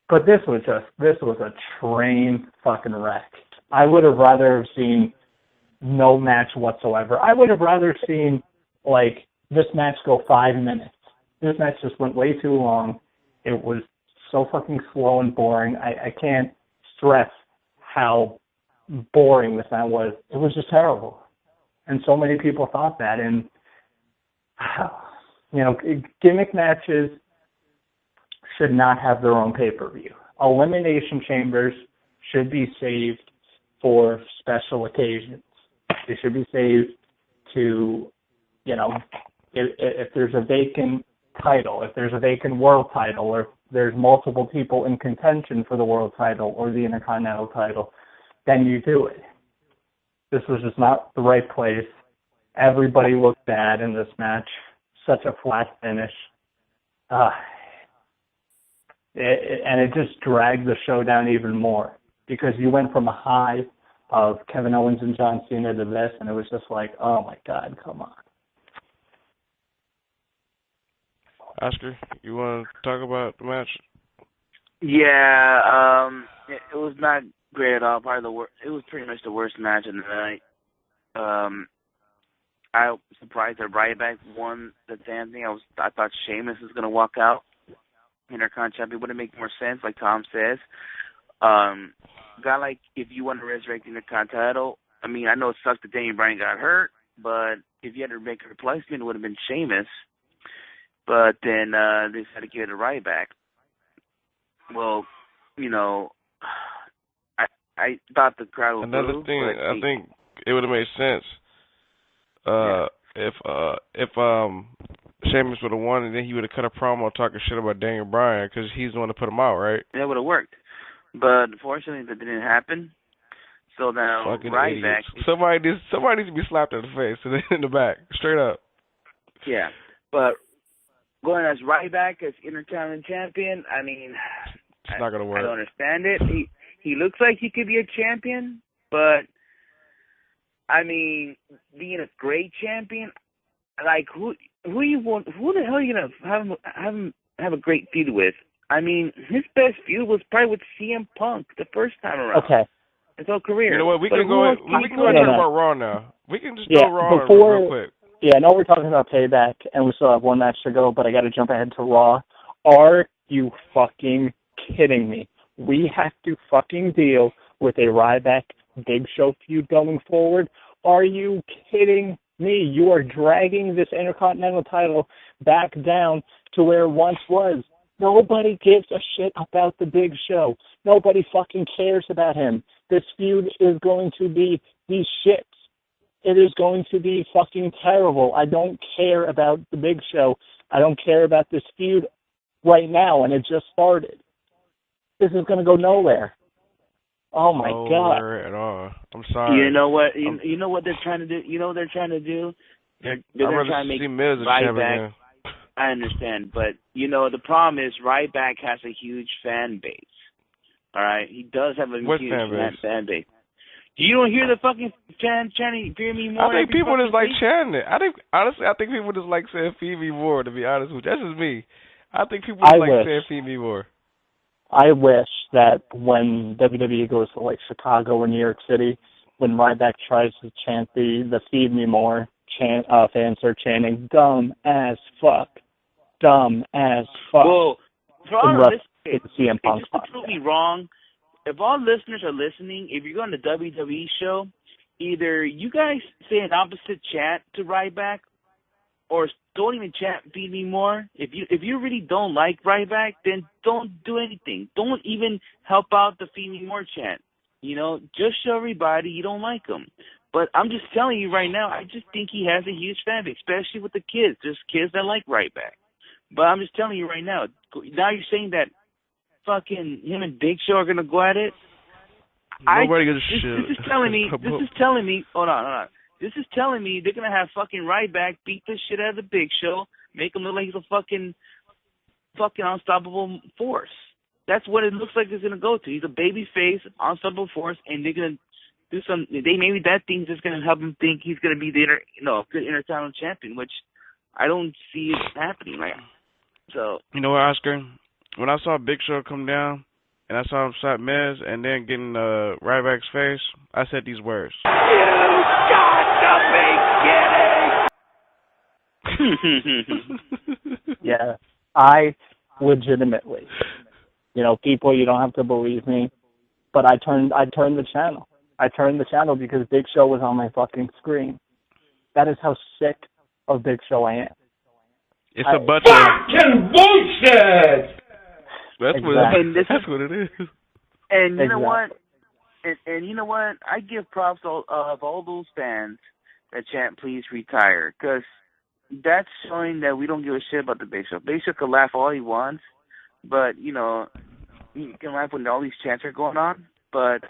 But this was a train fucking wreck. I would have rather seen no match whatsoever. I would have rather seen, this match go 5 minutes. This match just went way too long. It was so fucking slow and boring. I can't stress how boring this match was. It was just terrible. And so many people thought that. And, gimmick matches should not have their own pay-per-view. Elimination chambers should be saved for special occasions. They should be saved to, if there's a vacant title, if there's a vacant world title, or if there's multiple people in contention for the world title or the Intercontinental title, then you do it. This was just not the right place. Everybody looked bad in this match. Such a flat finish. And it just dragged the show down even more because you went from a high of Kevin Owens and John Cena to this, and it was just like, oh my God, come on. Oscar, you want to talk about the match? Yeah, it was not great at all. Probably it was pretty much the worst match of the night. I was surprised that Ryback won the damn thing. I thought Sheamus was going to walk out. Intercontinental champion would have made more sense, like Tom says. If you want to resurrect the Intercontinental, I mean, I know it sucks that Daniel Bryan got hurt, but if you had to make a replacement, it would have been Sheamus. But then they decided to give it to Ryback. Well, I thought the crowd would Another boo, thing, but I think it would have made sense if Sheamus would have won, and then he would have cut a promo talking shit about Daniel Bryan because he's the one to put him out, right? That would have worked. But unfortunately, that didn't happen. So now fucking Ryback. Somebody needs to be slapped in the face and in the back, straight up. Yeah, but going as Ryback as Intercontinental champion, I mean, it's not gonna work. I don't understand it. He looks like he could be a champion, but I mean, being a great champion, like who you want? Who the hell are you gonna have a great feud with? I mean, his best feud was probably with CM Punk the first time around. Okay. His whole career. You know what? We can go and talk about Raw now. We can just go Raw real quick. Yeah, I know we're talking about Payback, and we still have one match to go, but I got to jump ahead to Raw. Are you fucking kidding me? We have to fucking deal with a Ryback Big Show feud going forward? Are you kidding me? You are dragging this Intercontinental title back down to where it once was. Nobody gives a shit about the Big Show. Nobody fucking cares about him. This feud is going to be the shit. It is going to be fucking terrible. I don't care about the Big Show. I don't care about this feud right now, and it just started. This is going to go nowhere. Oh my God! Nowhere at all. I'm sorry. You know what? You know what they're trying to do. You know what they're trying to do. They're trying to make Ryback. I understand, but the problem is Ryback has a huge fan base. All right, he does have a huge fan base. You don't hear the fucking chanting, fear me more? I think people just like chanting it. I think people just like saying feed me more, to be honest with you. That's just me. I think people just like saying feed me more. I wish that when WWE goes to, like, Chicago or New York City, when Ryback tries to chant the feed me more, fans are chanting, dumb as fuck. Dumb as fuck. Well, for all the listeners, CM Punk just to prove me wrong, if all listeners are listening, if you're going to WWE show, either you guys say an opposite chant to Ryback, or don't even chant feed me more. If you really don't like Ryback, then don't do anything. Don't even help out the feed me more chant. You know, just show everybody you don't like him. But I'm just telling you right now, I just think he has a huge fan base, especially with the kids. There's kids that like Ryback. But I'm just telling you right now, now you're saying that fucking him and Big Show are going to go at it? Nobody gives a shit. This is telling me, hold on. This is telling me they're going to have fucking Ryback beat the shit out of the Big Show, make him look like he's a fucking unstoppable force. That's what it looks like it's going to go to. He's a baby face, unstoppable force, and they're going to do some, maybe that thing's just going to help him think he's going to be the good Intercontinental champion, which I don't see it happening right now. So, you know what, Oscar? When I saw Big Show come down, and I saw him slap Miz, and then get in Ryback's face, I said these words. You got to be kidding! Yeah, I legitimately, people, you don't have to believe me, but I turned the channel. I turned the channel because Big Show was on my fucking screen. That is how sick of Big Show I am. It's a bunch of fucking bullshit. That's what it is. And you know what? And you know what? I give props of all those fans that chant "Please retire," because that's showing that we don't give a shit about the Big Show. Big Show can laugh all he wants, but he can laugh when all these chants are going on. But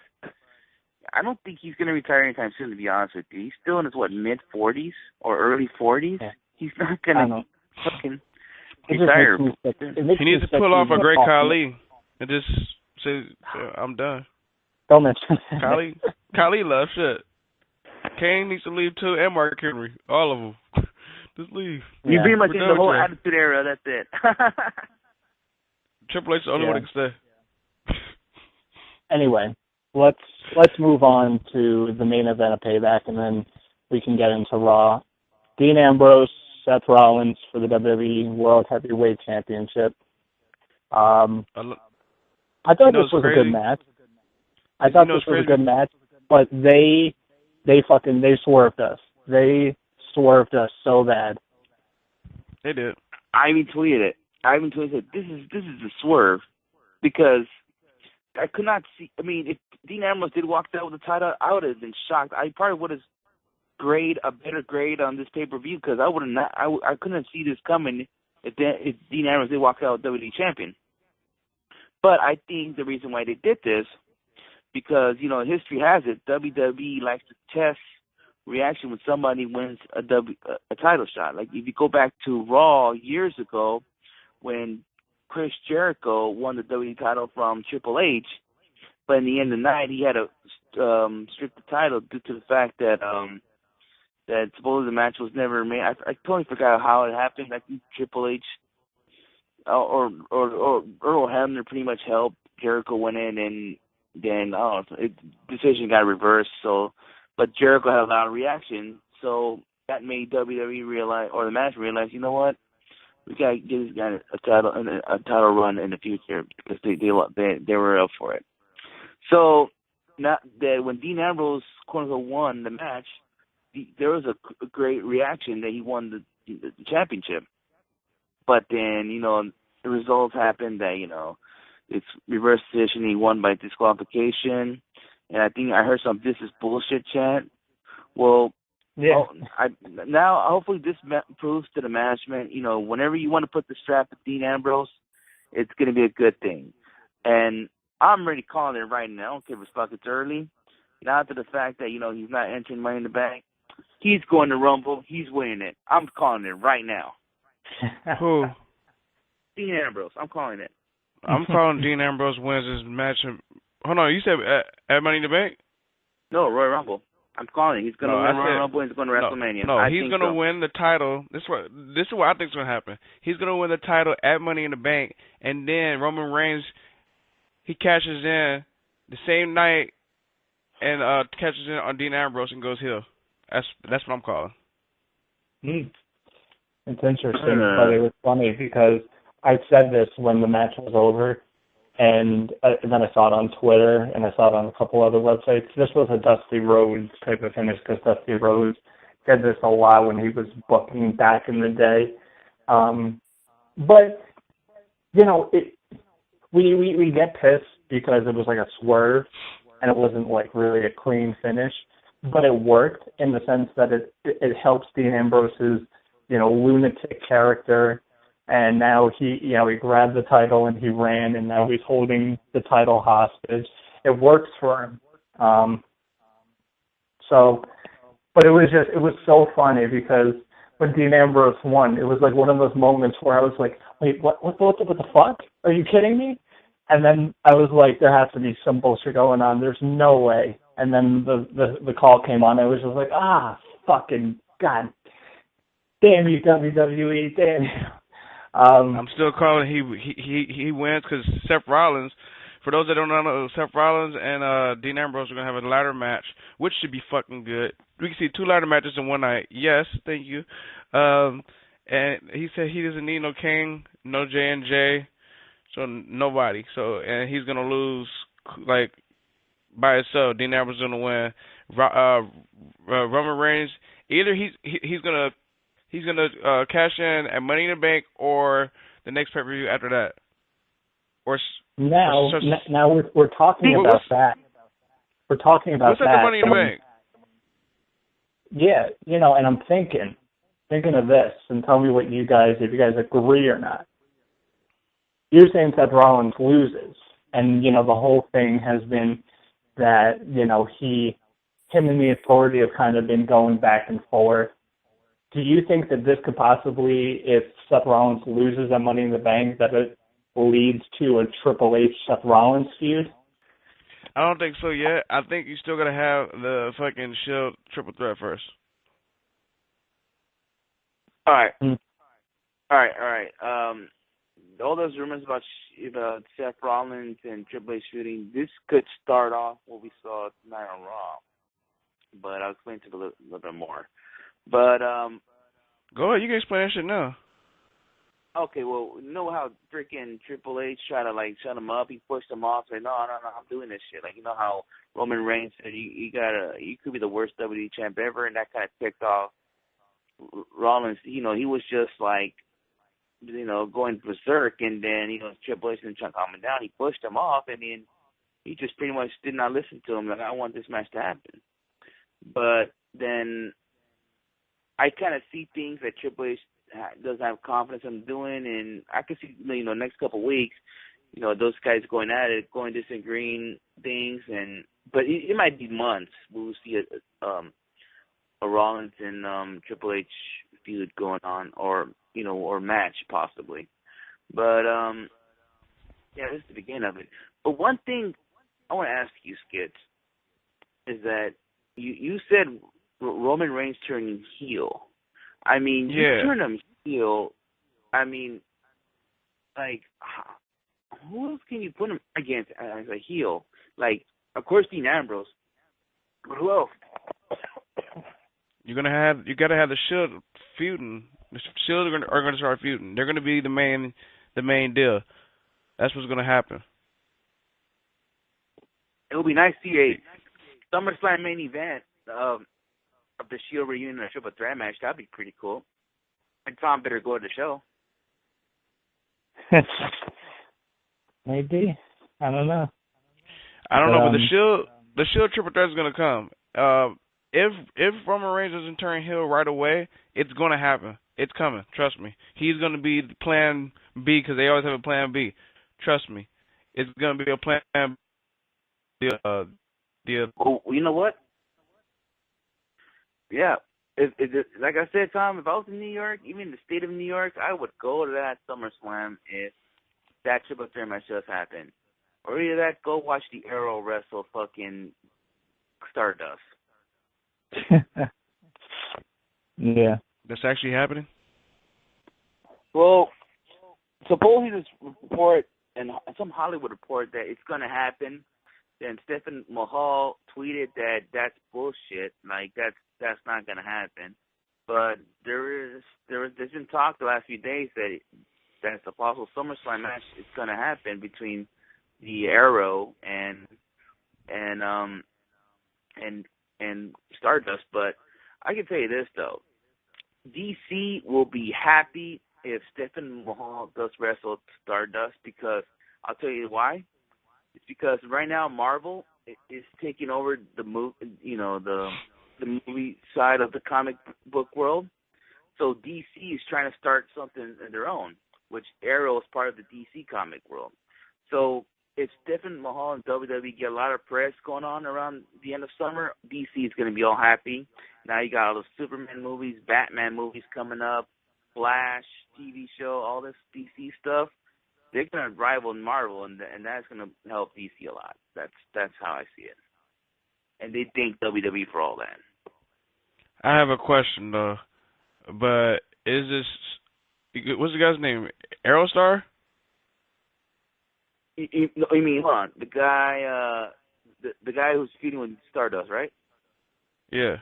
I don't think he's gonna retire anytime soon. To be honest with you, he's still in his mid-40s or early 40s. Yeah. He's not gonna fucking retire. He needs to pull off a great Khali and just say, I'm done. Don't mention Khali left, shit. Kane needs to leave too, and Mark Henry. All of them. Just leave. You pretty much in the whole Attitude Era, that's it. Triple H is the only one that can stay. Anyway, let's move on to the main event of Payback, and then we can get into Raw. Dean Ambrose, Seth Rollins for the WWE World Heavyweight Championship. I thought this was a good match. I thought this was a good match, but they swerved us. They swerved us so bad. They did. I even tweeted it. This is a swerve, because I could not see. I mean, if Dean Ambrose did walk out with the title, I would have been shocked. I probably would have a better grade on this pay-per-view, because I couldn't see this coming if Dean Ambrose did walk out WWE champion. But I think the reason why they did this, because history has it, WWE likes to test reaction when somebody wins a title shot. Like if you go back to Raw years ago, when Chris Jericho won the WWE title from Triple H, but in the end of the night he had to strip the title due to the fact that supposedly the match was never made. I totally forgot how it happened. I think Triple H or Earl Hebner pretty much helped Jericho win in, and then decision got reversed. So, but Jericho had a lot of reaction, so that made WWE realize, or the management realize, you know what, we gotta give this guy a title run in the future, because they were up for it. So not that when Dean Ambrose quote unquote won the match, there was a great reaction that he won the championship. But then, the results happened that, it's reverse decision. He won by disqualification. And I think I heard some "this is bullshit" chant. Well, yeah. Now hopefully this proves to the management, whenever you want to put the strap to Dean Ambrose, it's going to be a good thing. And I'm already calling it right now. I don't care if it's early. Now to the fact that, he's not entering Money in the Bank. He's going to Rumble. He's winning it. I'm calling it right now. Who? Dean Ambrose. I'm calling it. I'm calling Dean Ambrose wins his match. Hold on, you said at Money in the Bank? No, Royal Rumble. I'm calling. He's going to win Royal Rumble and he's going to WrestleMania. No, he's going to win the title. This is what I think is going to happen. He's going to win the title at Money in the Bank, and then Roman Reigns, he cashes in the same night and catches in on Dean Ambrose and goes heel. That's what I'm calling. It's interesting, but it was funny because I said this when the match was over, and then I saw it on Twitter, and I saw it on a couple other websites. This was a Dusty Rhodes type of finish because Dusty Rhodes did this a lot when he was booking back in the day. But, you know, we get pissed because it was like a swerve, and it wasn't like really a clean finish. But it worked in the sense that it helps Dean Ambrose's, you know, lunatic character. And now he grabbed the title and he ran, and now he's holding the title hostage. It works for him. But it was so funny because when Dean Ambrose won, it was like one of those moments where I was like, wait, what the fuck? Are you kidding me? And then I was like, there has to be some bullshit going on. There's no way. And then the call came on. I was just like, fucking God damn you, WWE, damn you. I'm still calling he wins because Seth Rollins, for those that don't know, Seth Rollins and Dean Ambrose are going to have a ladder match, which should be fucking good. We can see 2 ladder matches in one night. Yes, thank you. And he said he doesn't need no King, no J&J, so nobody. So, and he's going to lose, like, by himself. Dean Ambrose is going to win. Roman Reigns, either he's going to cash in at Money in the Bank or the next pay-per-view after that. Now we're talking about that. We're talking about what's that. What's the Money in the Bank? Yeah, you know, and I'm thinking of this, and tell me if you guys agree or not. You're saying Seth Rollins loses, and you know the whole thing has been that you know him and the Authority have kind of been going back and forth. Do you think that this could possibly, if Seth Rollins loses that Money in the Bank, that it leads to a Triple H Seth Rollins feud? I don't think so yet. I think you still gotta have the fucking Shield triple threat first. All right. All those rumors about Seth Rollins and Triple H feuding, this could start off what we saw tonight on Raw. But I'll explain to a little bit more. But go ahead, you can explain that shit now. Okay, well, you know how freaking Triple H tried to like shut him up? He pushed him off, said, "No, I'm doing this shit." Like, you know how Roman Reigns said, "You could be the worst WWE champ ever," and that kind of ticked off Rollins. You know, he was just like, you know, going berserk, and then you know Triple H didn't try to calm him down. He pushed him off, and then he just pretty much did not listen to him. Like, I want this match to happen, but then I kind of see things that Triple H doesn't have confidence in doing, and I can see, you know, next couple of weeks, you know, those guys going at it, going disagreeing things, but it might be months. We'll see a Rollins and Triple H feud going on, or you know, or match possibly. But yeah, this is the beginning of it. But one thing I want to ask you, Skits, is that you said Roman Reigns turning heel. I mean, you turn him heel. I mean, like, who else can you put him against as a heel? Like, of course, Dean Ambrose. But who else? You gotta have the Shield feuding. The Shield are gonna start feuding. They're gonna be the main deal. That's what's gonna happen. It would be nice to see a SummerSlam main event of the Shield reunion and a triple threat match. That'd be pretty cool. And Tom better go to the show. Maybe. I don't know. But the Shield triple threat is gonna come. If Roman Reigns doesn't turn heel right away, it's gonna happen. It's coming. Trust me. He's gonna be Plan B because they always have a Plan B. Trust me. It's gonna be a Plan B. Oh, you know what? Yeah. Like I said, Tom, if I was in New York, even in the state of New York, I would go to that SummerSlam if that triple threat match does happen. Or either that, go watch the Arrow wrestle fucking Stardust. Yeah. That's actually happening? Well, supposedly this report and some Hollywood report that it's going to happen. Then Stephen Mahal tweeted that that's bullshit. Like that's not going to happen. But there's been talk the last few days that that's a possible SummerSlam match is going to happen between the Arrow and Stardust. But I can tell you this though, DC will be happy if Stephen Mahal does wrestle Stardust, because I'll tell you why. It's because right now Marvel is taking over the movie side of the comic book world. So DC is trying to start something of their own, which Arrow is part of the DC comic world. So if Stephen Mahal and WWE get a lot of press going on around the end of summer, DC is going to be all happy. Now you got all those Superman movies, Batman movies coming up, Flash TV show, all this DC stuff. They're going to rival Marvel, and that's going to help DC a lot. That's how I see it. And they thank WWE for all that. I have a question though, but is this, what's the guy's name? Aerostar? You mean, hold on, the guy who's feuding with Stardust, right? Yeah.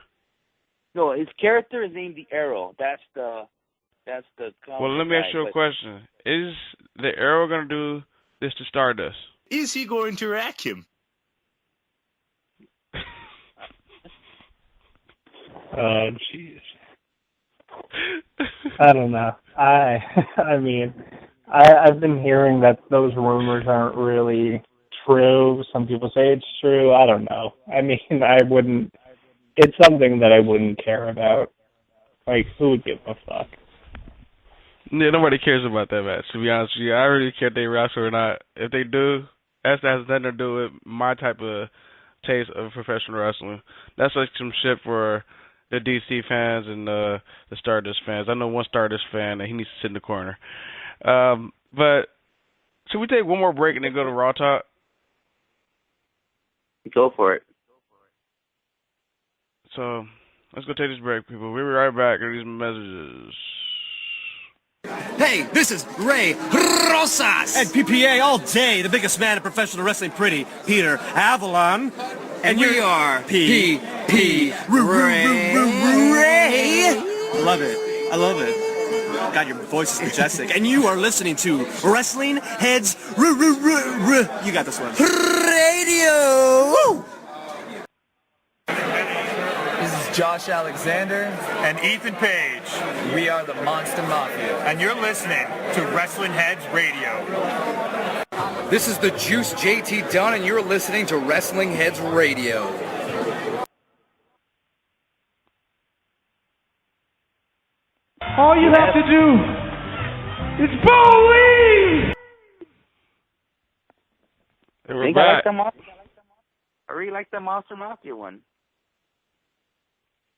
No, his character is named the Arrow. That's the. Well, let me ask you a question. Is the Arrow going to do this to Stardust? Is he going to wreck him? Jeez. I don't know. I mean, I've been hearing that those rumors aren't really true. Some people say it's true. I don't know. I mean, it's something that I wouldn't care about. Like, who would give a fuck? Yeah, nobody cares about that match, to be honest with you. I really care if they wrestle or not. If they do, that has nothing to do with my type of taste of professional wrestling. That's like some shit for the DC fans and the Stardust fans. I know one Stardust fan, and he needs to sit in the corner. But should we take one more break and then go to Raw Talk? Go for it. So let's go take this break, people. We'll be right back with these messages. Hey, this is Ray Rosas. And PPA all day, the biggest man in professional wrestling, pretty Peter Avalon. And we are PP Ray. Love it. I love it. God, your voice is majestic. And you are listening to Wrestling Heads You got this one. Radio. Woo! Josh Alexander and Ethan Page. We are the Monster Mafia. And you're listening to Wrestling Heads Radio. This is the Juice JT Dunn, and you're listening to Wrestling Heads Radio. All you have to do is believe! I really like the Monster Mafia one.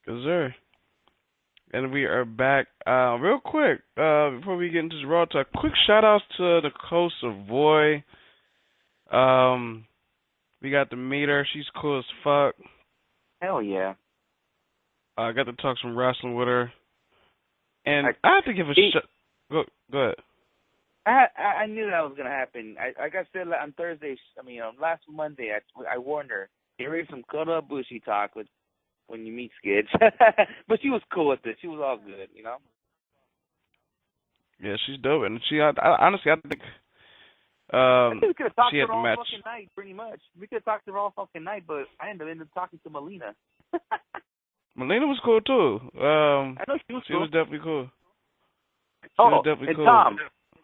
Yes, sir. And we are back. Real quick, before we get into this Raw Talk, quick shout-outs to the Coast of Voy. We got to meet her. She's cool as fuck. Hell yeah. I got to talk some wrestling with her. And I have to give a Go ahead. I knew that was going to happen. Like I said on Thursday, last Monday, I warned her. Get ready for some Kota Ibushi talk when you meet Skids. But she was cool with it. She was all good, you know? Yeah, she's dope. And honestly, I think we could have talked she to had her the all match. fucking night, pretty much. We could have talked to her all fucking night, but I ended up talking to Melina. Melina was cool, too. I know she was She cool. was definitely cool.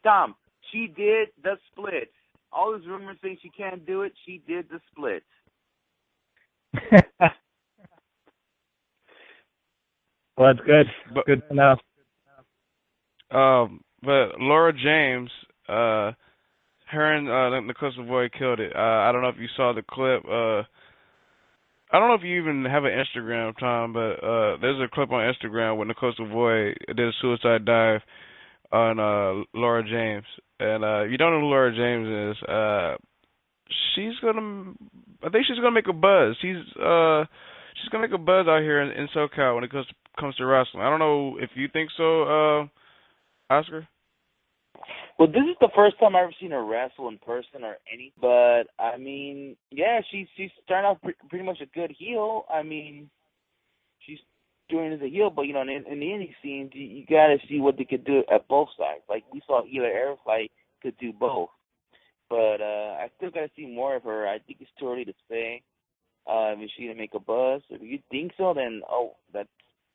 Tom, she did the splits. All those rumors saying she can't do it, she did the splits. Well, that's good. Good to know. But Laura James, her and Nicholas Savoy killed it. I don't know if you saw the clip. I don't know if you even have an Instagram, Tom, but there's a clip on Instagram where Nicole Savoy did a suicide dive on Laura James. And if you don't know who Laura James is, she's going to I think she's gonna make a buzz. She's gonna make a buzz out here in SoCal when it comes to wrestling. I don't know if you think so, Oscar. Well, this is the first time I've ever seen her wrestle in person or any. But I mean, yeah, she's starting off pretty much a good heel. I mean, she's doing as a heel, but in the indie scene, you gotta see what they could do at both sides. Like we saw Ela Airfly could do both, but I still gotta see more of her. I think it's too early to say. Is she gonna make a buzz? If you think so, then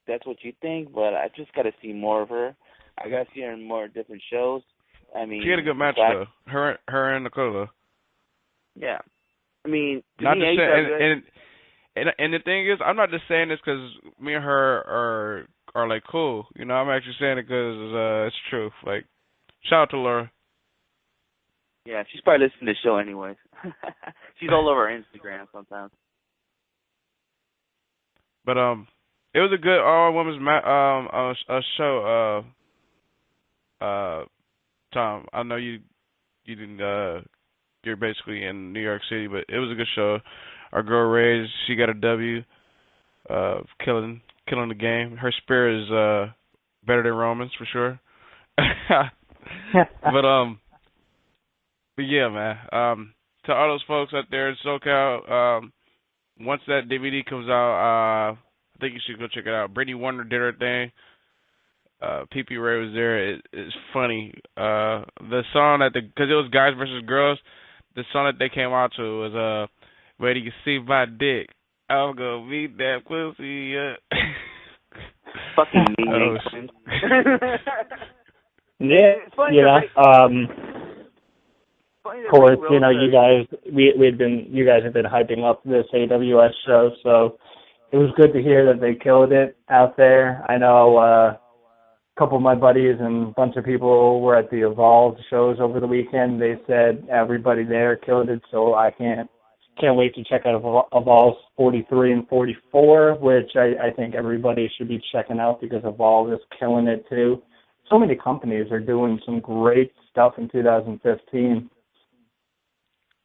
that's what you think. But I just gotta see more of her. I gotta see her in more different shows. I mean, she had a good match though. Her and Nicola. Yeah, I mean, not just saying, and the thing is, I'm not just saying this because me and her are like cool. I'm actually saying it because it's true. Like, shout out to Laura. Yeah, she's probably listening to the show anyways. She's all over Instagram sometimes. But it was a good all women's show. Tom, I know you didn't. You're basically in New York City, but it was a good show. Our girl Ray, she got a W. Killing the game. Her spirit is better than Roman's for sure. But yeah, man. To all those folks out there in SoCal, once that DVD comes out, I think you should go check it out. Brittany Warner did her thing. PP Ray was there. It's funny. The song because it was guys versus girls. The song that they came out to was "Where Do You See My Dick? I'm gonna beat that pussy up." Fucking me. Yeah. Of course, you guys you guys have been hyping up this AWS show, so it was good to hear that they killed it out there. I know a couple of my buddies and a bunch of people were at the Evolve shows over the weekend. They said everybody there killed it, so I can't wait to check out Evolve 43 and 44, which I think everybody should be checking out because Evolve is killing it too. So many companies are doing some great stuff in 2015.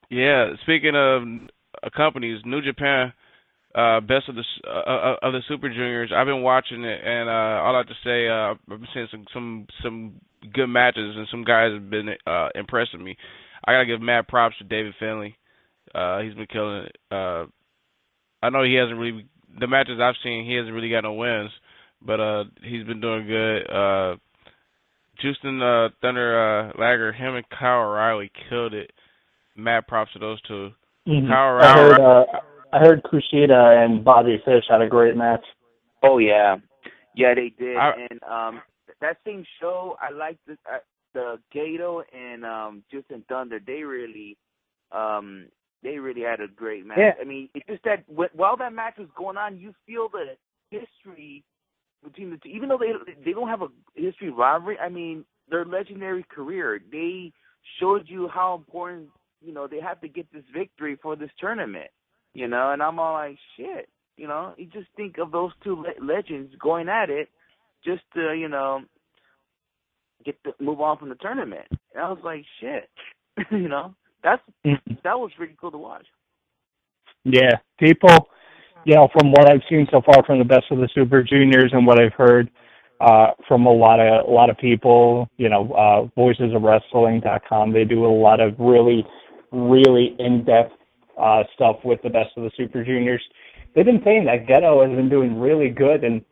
Yeah, speaking of companies, New Japan, best of the Super Juniors. I've been watching it, and all I have to say, I've been seeing some good matches, and some guys have been impressing me. I gotta give mad props to David Finlay. He's been killing it. I know he hasn't really the matches I've seen. He hasn't really got no wins, but he's been doing good. Justin Thunder Liger, him and Kyle O'Reilly killed it. Mad props to those two. Mm-hmm. I heard Kushida and Bobby Fish had a great match. Oh yeah, they did. And that same show, I liked the Gato and Justin Thunder. They really had a great match. Yeah. I mean, it's just that while that match was going on, you feel the history between the two. Even though they don't have a history rivalry, I mean, their legendary career. They showed you how important they have to get this victory for this tournament. And I'm all like, shit. You just think of those two legends going at it just to move on from the tournament. And I was like, shit. That was pretty cool to watch. Yeah, people, from what I've seen so far from the best of the Super Juniors and what I've heard from a lot of people, voicesofwrestling.com, they do a lot of really, really in-depth stuff with the best of the Super Juniors. They've been saying that Ghetto has been doing really good, and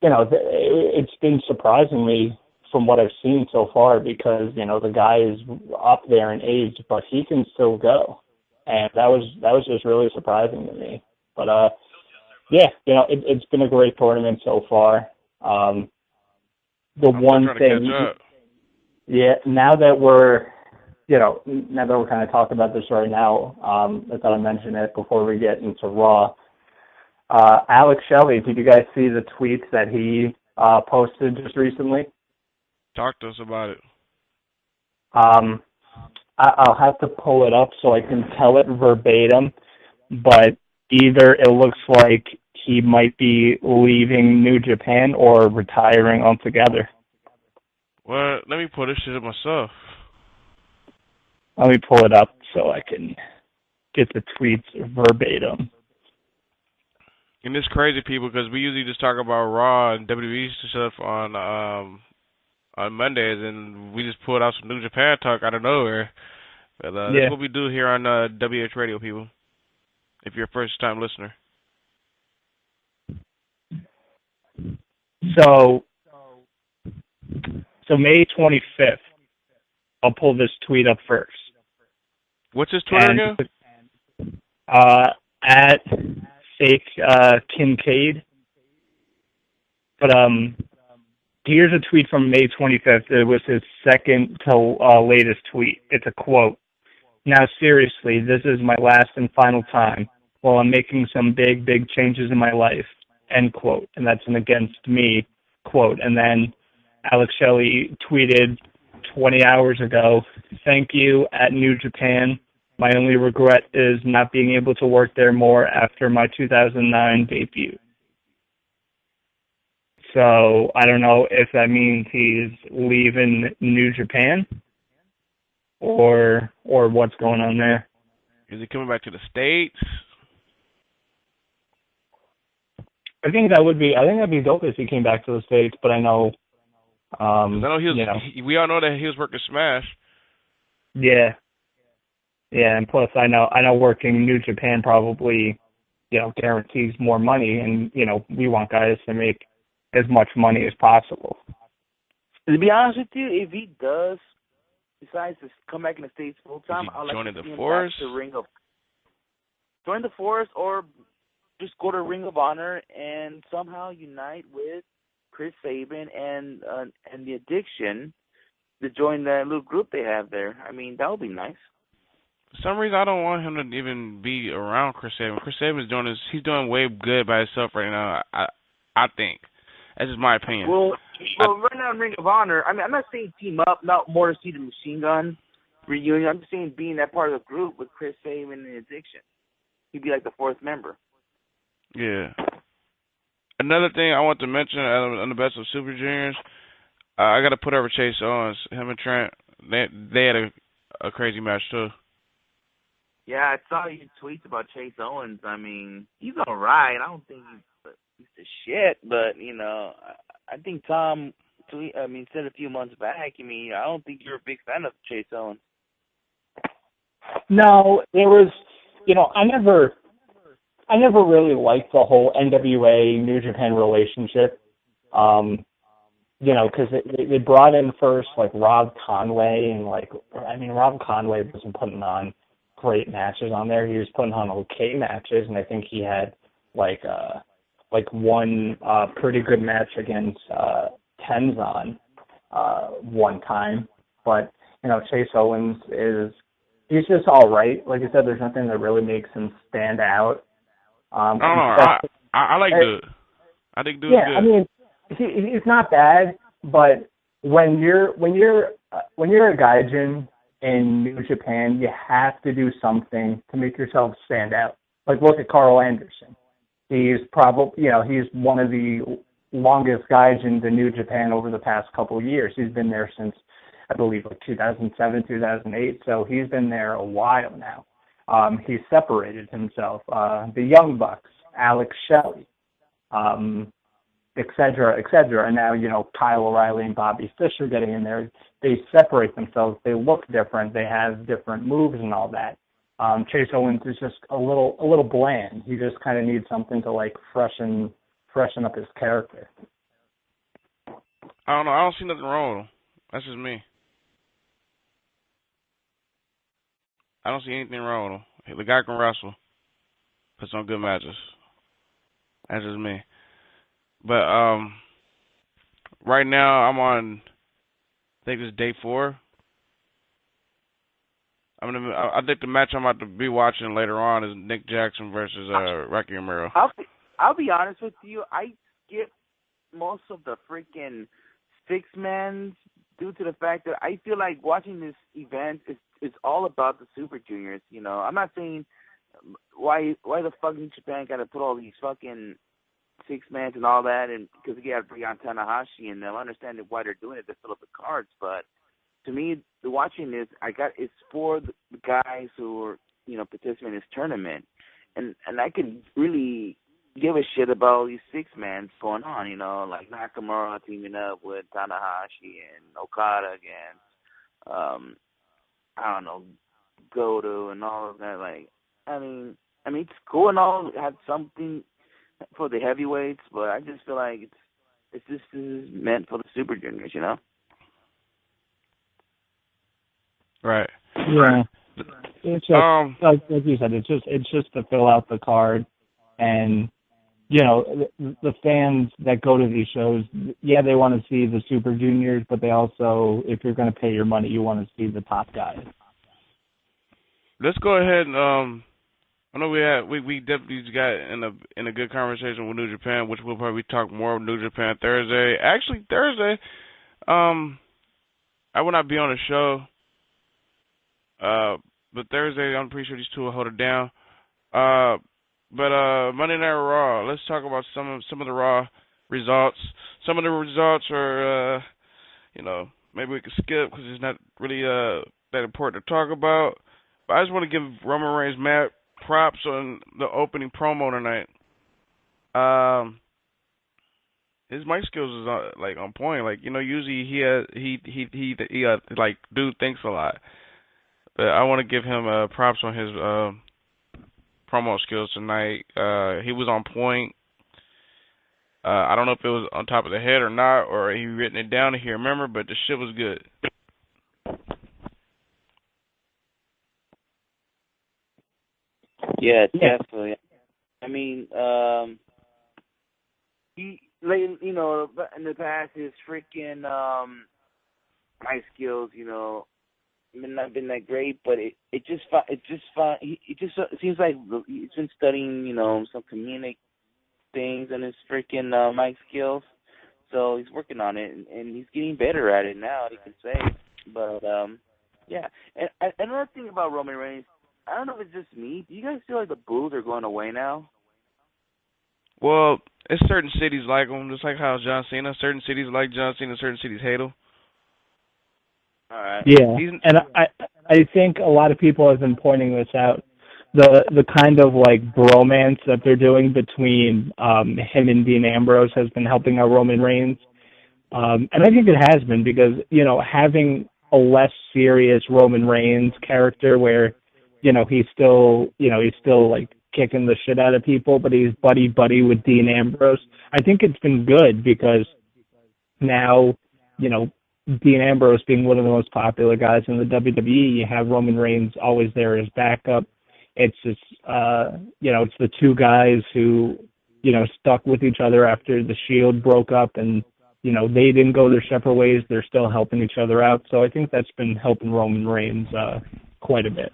it's been surprisingly from what I've seen so far because the guy is up there in age, but he can still go, and that was just really surprising to me. But it's been a great tournament so far. The one thing, now that we're kind of talking about this right now, I thought I'd mention it before we get into Raw. Alex Shelley, did you guys see the tweets that he posted just recently? Talk to us about it. I'll have to pull it up so I can tell it verbatim, but either it looks like he might be leaving New Japan or retiring altogether. Well, let me pull this shit up myself. Let me pull it up so I can get the tweets verbatim. And it's crazy, people, because we usually just talk about Raw and WWE stuff on Mondays, and we just pulled out some New Japan talk out of nowhere. But that's what we do here on WH Radio, people. If you're a first-time listener. So May 25th, I'll pull this tweet up first. What's his Twitter again? At Fake Kincaid. But here's a tweet from May 25th. It was his second to latest tweet. It's a quote. Now, seriously, this is my last and final time while I'm making some big, big changes in my life, end quote. And that's an against me quote. And then Alex Shelley tweeted 20 hours ago, thank you at New Japan. My only regret is not being able to work there more after my 2009 debut. So I don't know if that means he's leaving New Japan or what's going on there. Is he coming back to the States? I think that'd be dope if he came back to the States, but I know we all know that he was working Smash. Yeah, and plus I know working New Japan probably, guarantees more money, and we want guys to make as much money as possible. To be honest with you, if he decides to come back in the States full time, I'd like to see him back to join the Force, or just go to Ring of Honor and somehow unite with Chris Sabin and the Addiction to join that little group they have there. I mean, that would be nice. For some reason, I don't want him to even be around Chris Sabin. Chris Sabin he's doing way good by himself right now. I think that's just my opinion. Well, right now in Ring of Honor, I mean, I'm not saying team up, not more to see the Machine Gun reunion. I'm just saying being that part of the group with Chris Sabin and the Addiction. He'd be like the fourth member. Yeah. Another thing I want to mention on the Best of Super Juniors, I got to put over Chase Owens. Him and Trent, they had a crazy match too. Yeah, I saw your tweets about Chase Owens. I mean, he's all right. I don't think he's the shit, but I think Tom said a few months back. I mean, I don't think you're a big fan of Chase Owens. No, it was. I never really liked the whole NWA New Japan relationship, because they brought in first like Rob Conway, and Rob Conway wasn't putting on great matches on there. He was putting on okay matches, and I think he had one pretty good match against Tenzan one time. But Chase Owens he's just all right. Like I said, there's nothing that really makes him stand out. I like Dude. I think Dude's good. I mean, he's not bad, but when you're a gaijin in New Japan, you have to do something to make yourself stand out. Like look at Carl Anderson. He's probably he's one of the longest gaijins in New Japan over the past couple of years. He's been there since I believe 2007, 2008. So he's been there a while now. He separated himself. The Young Bucks, Alex Shelley, et cetera. And now, Kyle O'Reilly and Bobby Fischer getting in there. They separate themselves. They look different. They have different moves and all that. Chase Owens is just a little bland. He just kind of needs something to freshen up his character. I don't know. I don't see nothing wrong with him. That's just me. I don't see anything wrong with him. The guy can wrestle. Puts on good matches. That's just me. But right now I'm on, I think it's day 4. I think the match I'm about to be watching later on is Nick Jackson versus Rocky Romero. I'll be honest with you. I skip most of the freaking 6-man due to the fact that I feel like watching this event is all about the Super Juniors. I'm not saying why the fucking Japan got to put all these fucking 6-mans and all that, and because you got to bring on Tanahashi and them. I understand why they're doing it to fill up the cards, but to me, watching this, it's for the guys who are participate in this tournament, and I could really give a shit about these 6-mans going on, like Nakamura teaming up with Tanahashi and Okada against, I don't know, Goto and all of that. Like, I mean, it's cool and all, have something for the heavyweights, but I just feel like it's just is meant for the Super Juniors, Right. Yeah. It's just like you said, it's just to fill out the card, and the fans that go to these shows, yeah, they want to see the Super Juniors, but they also, if you're going to pay your money, you want to see the top guys. Let's go ahead and I know we definitely got in a good conversation with New Japan, which we'll probably talk more of New Japan Thursday. Actually, Thursday, I will not be on the show. But Thursday, I'm pretty sure these two will hold it down. But Monday Night Raw, let's talk about some of the Raw results. Some of the results are, maybe we can skip because it's not really that important to talk about. But I just want to give Roman Reigns mad props on the opening promo tonight. His mic skills is on point. Like, usually he like dude thinks a lot. But I want to give him props on his promo skills tonight. He was on point. I don't know if it was on top of the head or not, or he written it down here, remember, but the shit was good. Yeah, definitely. I mean, he, in the past, his freaking mic skills, not been that great, but it just seems like he's been studying, some comedic things and his freaking mic skills. So he's working on it, and he's getting better at it now, you can say. But yeah. And another thing about Roman Reigns, I don't know if it's just me. Do you guys feel like the boos are going away now? Well, it's certain cities like him, just like how John Cena. Certain cities like John Cena, certain cities hate him. All right. Yeah, and I think a lot of people have been pointing this out. The kind of like bromance that they're doing between him and Dean Ambrose has been helping out Roman Reigns, and I think it has been because having a less serious Roman Reigns character where he's still like kicking the shit out of people, but he's buddy with Dean Ambrose. I think it's been good because now Dean Ambrose being one of the most popular guys in the WWE, you have Roman Reigns always there as backup. It's just, it's the two guys who, stuck with each other after the Shield broke up and, they didn't go their separate ways. They're still helping each other out. So I think that's been helping Roman Reigns quite a bit.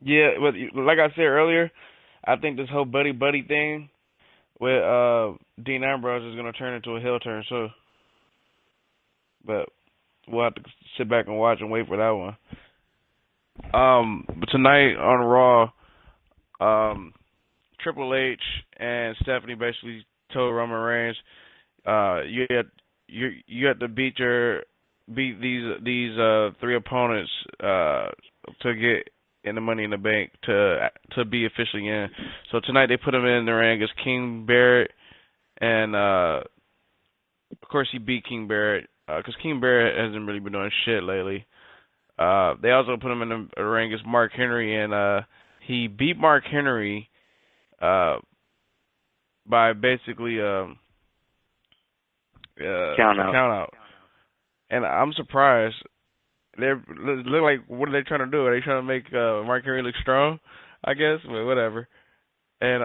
Yeah, but like I said earlier, I think this whole buddy thing with Dean Ambrose is going to turn into a heel turn, so. But we'll have to sit back and watch and wait for that one. But tonight on Raw, Triple H and Stephanie basically told Roman Reigns, you have to beat these three opponents to get in the Money in the Bank to be officially in. So tonight they put him in the ring as King Barrett, and of course he beat King Barrett. Because King Barrett hasn't really been doing shit lately. They also put him in the ring as Mark Henry, and he beat Mark Henry by basically count out. And I'm surprised. They look like, what are they trying to do? Are they trying to make Mark Henry look strong? I guess, but whatever. And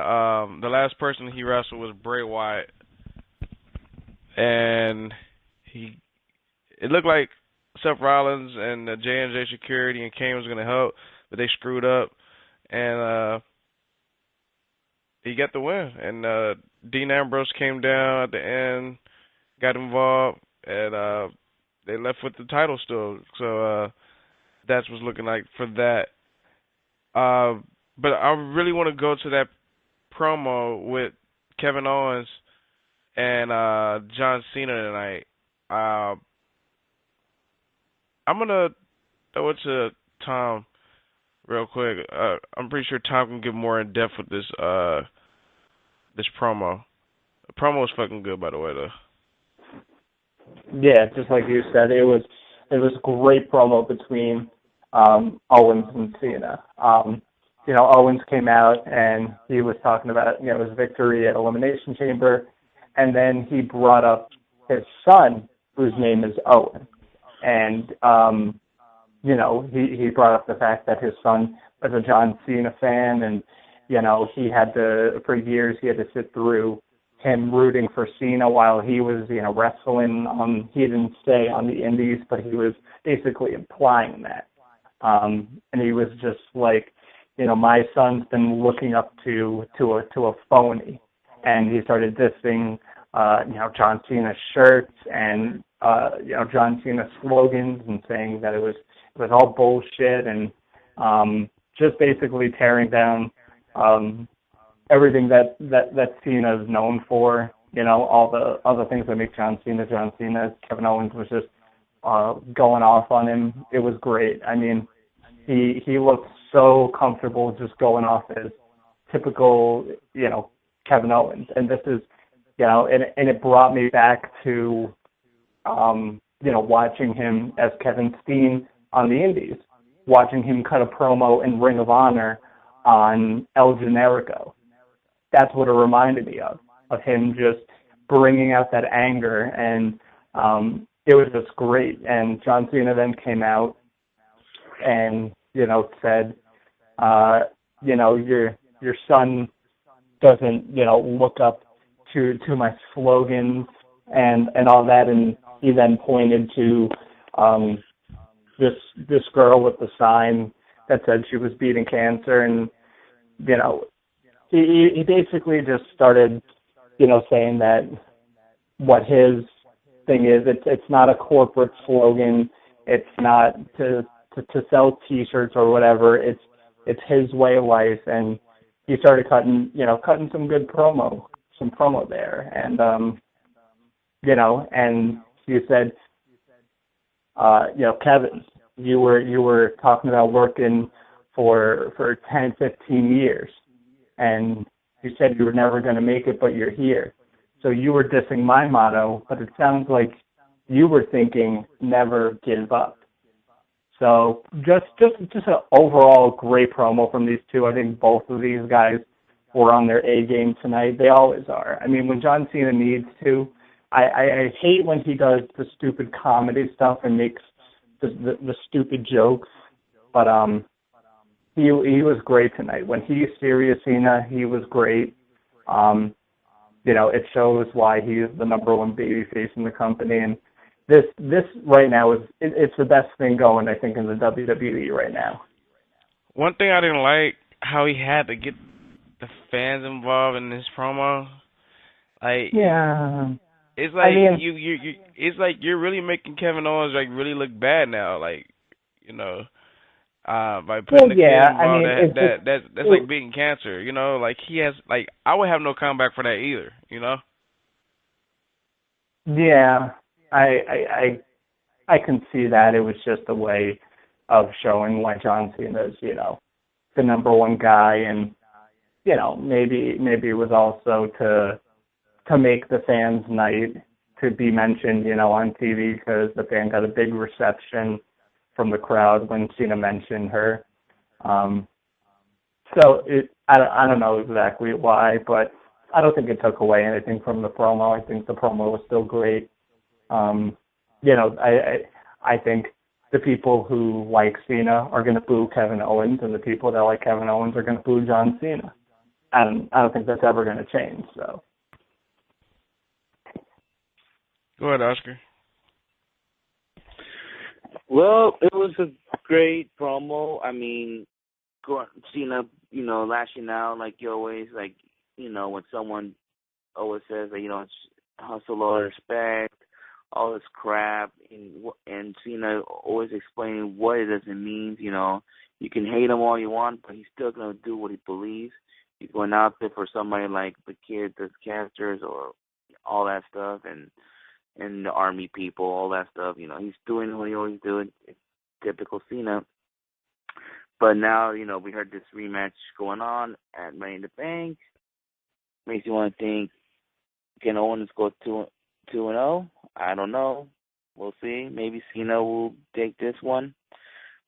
the last person he wrestled was Bray Wyatt, and it looked like Seth Rollins and J&J Security and Kane was going to help, but they screwed up, and he got the win. And Dean Ambrose came down at the end, got involved, and they left with the title still. So that's what's looking like for that. But I really want to go to that promo with Kevin Owens and John Cena tonight. I'm going to throw it to Tom real quick. I'm pretty sure Tom can get more in depth with this this promo. The promo was fucking good, by the way, though. Yeah, just like you said, it was a great promo between Owens and Cena. Owens came out and he was talking about his victory at Elimination Chamber, and then he brought up his son, whose name is Owen, and he brought up the fact that his son was a John Cena fan, and he had to, for years, he had to sit through him rooting for Cena while he was, wrestling he didn't stay on the indies, but he was basically implying that. And he was just like, my son's been looking up to a phony. And he started dissing, John Cena shirts and, John Cena slogans, and saying that it was all bullshit, and just basically tearing down everything that Cena is known for, all the other things that make John Cena. Kevin Owens was just going off on him. It was great. I mean, he looked so comfortable just going off as typical, Kevin Owens. And this is, and it brought me back to, watching him as Kevin Steen on the Indies, watching him cut a promo in Ring of Honor on El Generico. That's what it reminded me of him just bringing out that anger, and it was just great. And John Cena then came out and, said, your son doesn't, look up to my slogans and all that, and he then pointed to this girl with the sign that said she was beating cancer, and he basically just started saying that what his thing is, it's not a corporate slogan, it's not to sell T-shirts or whatever, it's his way of life. And he started cutting some good promo there, and and he said, Kevin, you were talking about working for 10, 15 years, and you said you were never going to make it, but you're here. So you were dissing my motto, but it sounds like you were thinking never give up. So just an overall great promo from these two. I think both of these guys were on their A game tonight. They always are. I mean, when John Cena needs to, I hate when he does the stupid comedy stuff and makes the stupid jokes, but he was great tonight. When he's serious Cena, he was great. It shows why he is the number one babyface in the company, and this right now it's the best thing going, I think, in the WWE right now. One thing I didn't like, how he had to get the fans involved in this promo. Like, yeah, it's like you it's like you're really making Kevin Owens like really look bad now. Like, by putting the kids involved, that's like beating cancer. Like he has, like, I would have no comeback for that either. Yeah, I can see that. It was just a way of showing why John Cena is, the number one guy, and maybe it was also to make the fans' night, to be mentioned, on TV, because the fan got a big reception from the crowd when Cena mentioned her. So I don't know exactly why, but I don't think it took away anything from the promo. I think the promo was still great. I think the people who like Cena are going to boo Kevin Owens, and the people that like Kevin Owens are going to boo John Cena. I don't think that's ever going to change. So. Go ahead, Oscar. Well, it was a great promo. I mean, Cena, lashing out like you always, like, when someone always says that, it's hustle or respect, all this crap, and Cena always explaining what it doesn't mean. You can hate him all you want, but he's still going to do what he believes. He's going out there for somebody like the kid that's cancers or all that stuff, and the army people, all that stuff. He's doing what he always do. It's typical Cena. But now, we heard this rematch going on at Money in the Bank. Makes you want to think, can Owens go 2-0? I don't know. We'll see. Maybe Cena will take this one.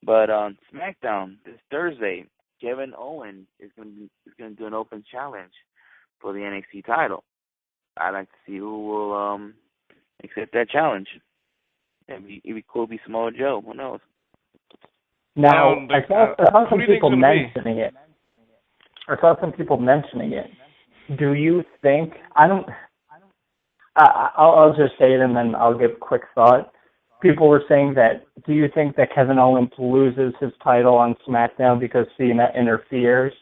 But on SmackDown this Thursday, Kevin Owens is going to do an open challenge for the NXT title. I'd like to see who will accept that challenge. It'd be cool to be Samoa Joe. Who knows? Now, I saw some people mentioning it. Do you think? I'll just say it and then I'll give a quick thought. People were saying that, do you think that Kevin Owens loses his title on SmackDown because Cena interferes,